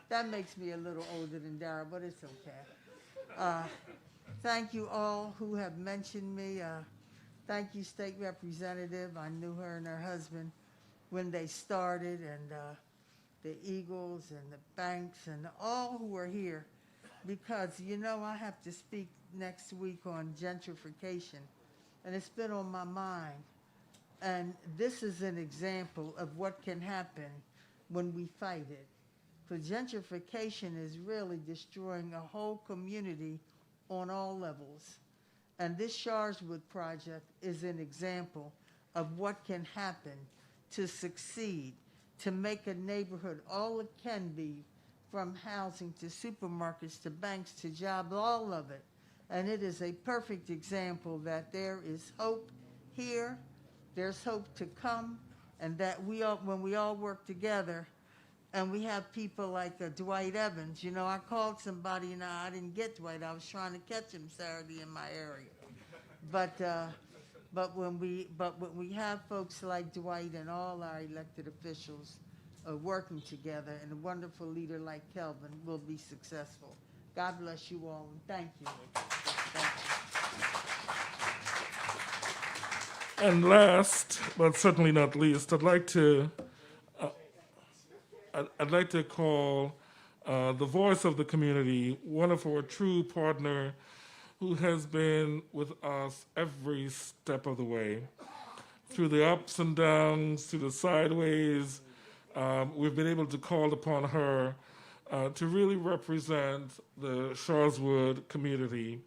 that makes me a little older than Darrell, but it's okay. Thank you all who have mentioned me. Thank you, State Representative. I knew her and her husband when they started, and the Eagles and the Banks and all who are here, because, you know, I have to speak next week on gentrification, and it's been on my mind. And this is an example of what can happen when we fight it. For gentrification is really destroying a whole community on all levels. And this Sharswood project is an example of what can happen to succeed, to make a neighborhood all it can be, from housing to supermarkets to banks to jobs, all of it. And it is a perfect example that there is hope here, there's hope to come, and that when we all work together, and we have people like Dwight Evans. You know, I called somebody, and I didn't get Dwight. I was trying to catch him Saturday in my area. But when we have folks like Dwight and all our elected officials working together, and a wonderful leader like Kelvin, we'll be successful. God bless you all, and thank you. Thank you. And last, but certainly not least, I'd like to call the voice of the community, one of our true partner who has been with us every step of the way. Through the ups and downs, through the sideways, we've been able to call upon her to really represent the Sharswood community,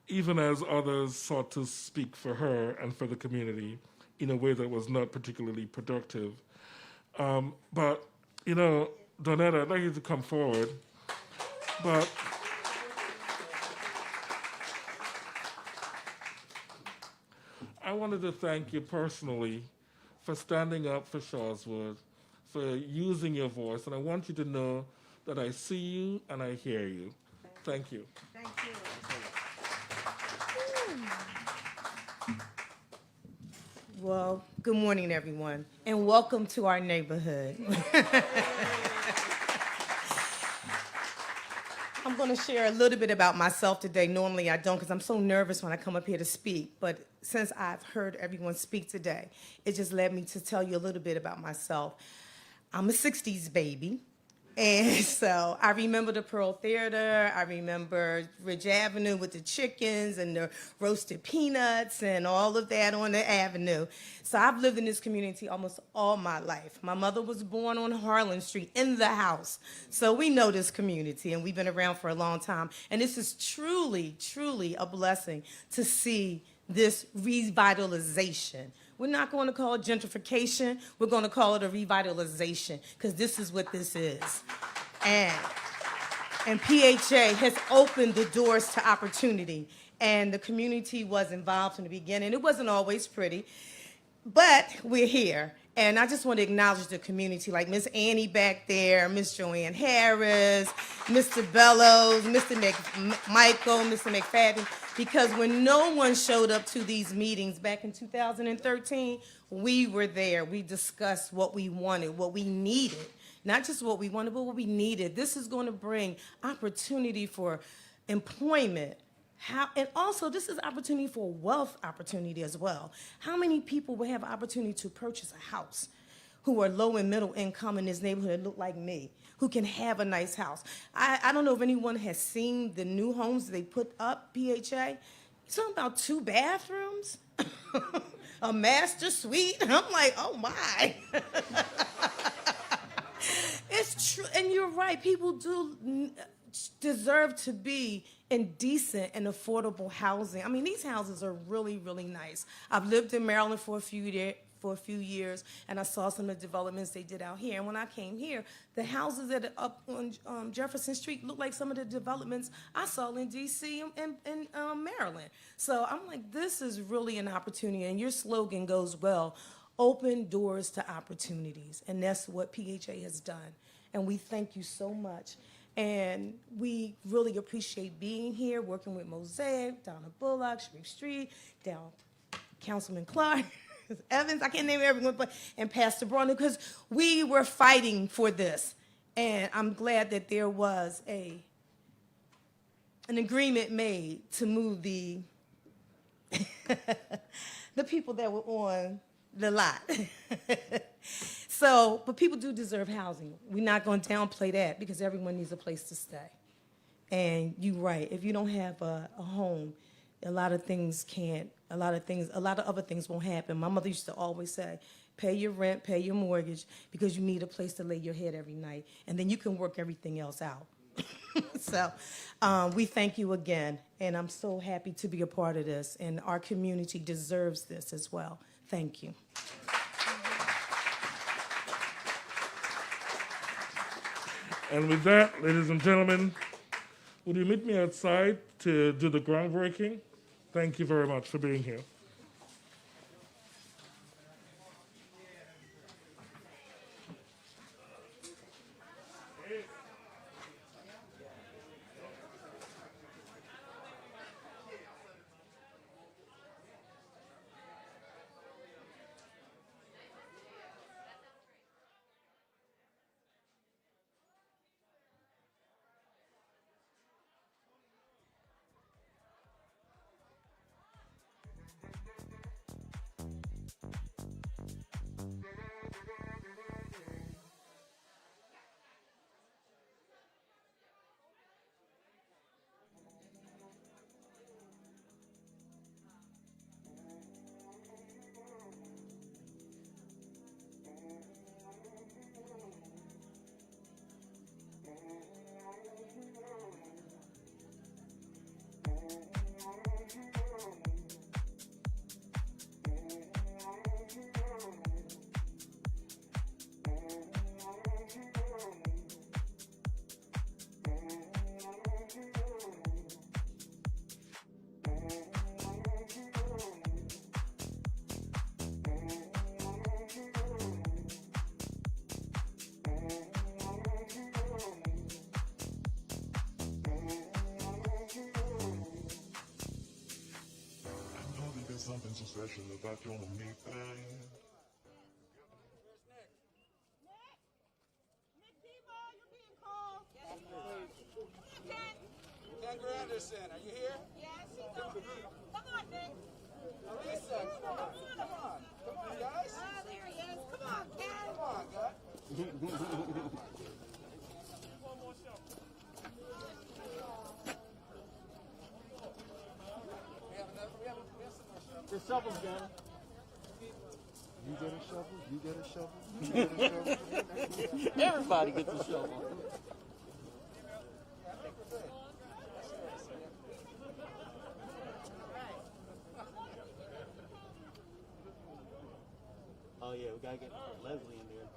even as others sought to speak for her and for the community in a way that was not particularly productive. But you know, Donetta, I'd like you to come forward, but I wanted to thank you personally for standing up for Sharswood, for using your voice, and I want you to know that I see you and I hear you. Thank you. Thank you. Well, good morning, everyone, and welcome to our neighborhood. I'm going to share a little bit about myself today. Normally I don't, because I'm so nervous when I come up here to speak, but since I've heard everyone speak today, it just led me to tell you a little bit about myself. I'm a 60s baby. And so I remember the Pearl Theater, I remember Ridge Avenue with the chickens and the roasted peanuts and all of that on the avenue. So I've lived in this community almost all my life. My mother was born on Harlan Street in the house. So we know this community and we've been around for a long time. And this is truly, truly a blessing to see this revitalization. We're not going to call it gentrification. We're going to call it a revitalization, because this is what this is. And PHA has opened the doors to opportunity, and the community was involved from the beginning. It wasn't always pretty, but we're here. And I just want to acknowledge the community, like Miss Annie back there, Miss Joanne Harris, Mr. Bellows, Mr. Michael, Mr. McFadden, because when no one showed up to these meetings back in 2013, we were there. We discussed what we wanted, what we needed. Not just what we wanted, but what we needed. This is going to bring opportunity for employment. And also, this is opportunity for wealth opportunity as well. How many people will have opportunity to purchase a house who are low and middle income in this neighborhood that look like me, who can have a nice house? I don't know if anyone has seen the new homes they put up, PHA. It's talking about 2 bathrooms, a master suite. I'm like, oh my. It's true, and you're right. People do deserve to be in decent and affordable housing. I mean, these houses are really, really nice. I've lived in Maryland for a few years, and I saw some of the developments they did out here. And when I came here, the houses that are up on Jefferson Street look like some of the developments I saw in D.C. and Maryland. So I'm like, this is really an opportunity, and your slogan goes well. Open doors to opportunities, and that's what PHA has done. And we thank you so much. And we really appreciate being here, working with Mosaic, Donna Bullock, Sharif Street, down Councilman Clark, Evans, I can't name everyone, but and Pastor Braun, because we were fighting for this. And I'm glad that there was an agreement made to move the the people that were on the lot. So, but people do deserve housing. We're not going to downplay that because everyone needs a place to stay. And you're right. If you don't have a home, a lot of other things won't happen. My mother used to always say, pay your rent, pay your mortgage, because you need a place to lay your head every night. And then you can work everything else out. So we thank you again. And I'm so happy to be a part of this. And our community deserves this as well. Thank you. And with that, ladies and gentlemen, would you meet me outside to do the groundbreaking? Thank you very much for being here. Something so special about your me thing. Kendra Anderson, are you here? Yes, she's over here. Come on, Nick. Elisa, come on. Come on, guys. Oh, there he is. Come on, Ken. Come on, guys. The shovel's done. You get a shovel, you get a shovel, you get a shovel. Everybody gets a shovel. Oh yeah, we gotta get Leslie in there.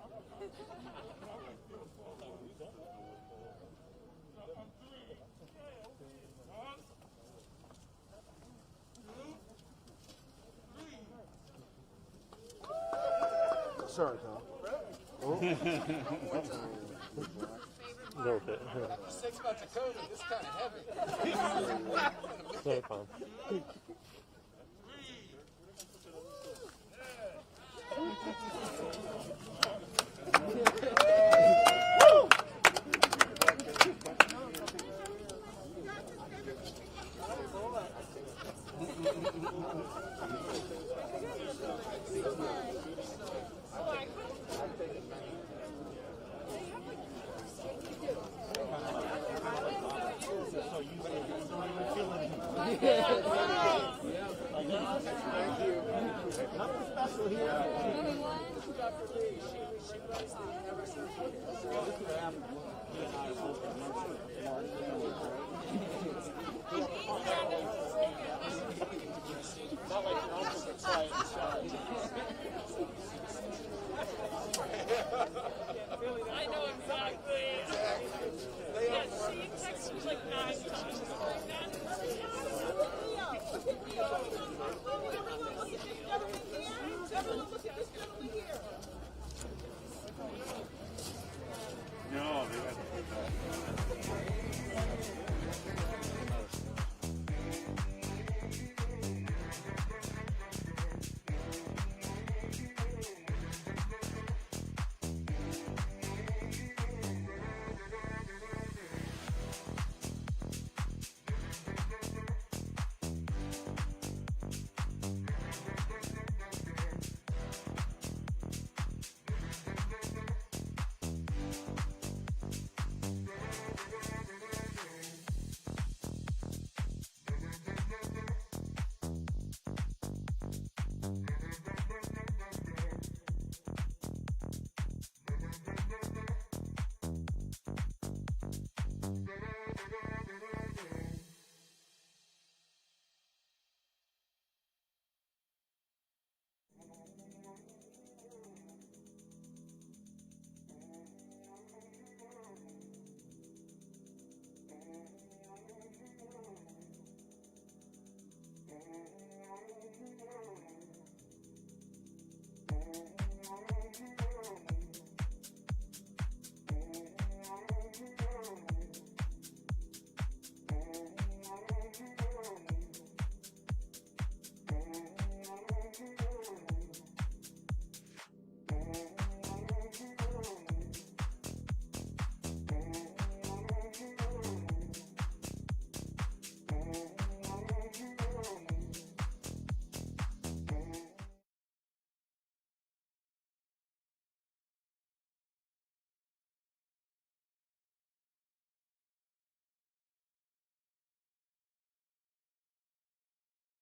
concerns, huh? Oh. Okay. 6 months of COVID, this is kind of heavy. Okay, fine. I know exactly. Yeah, she texted me like 9 times. Everyone look at this gentleman here. No, they got to put that. Thank you. Thank you.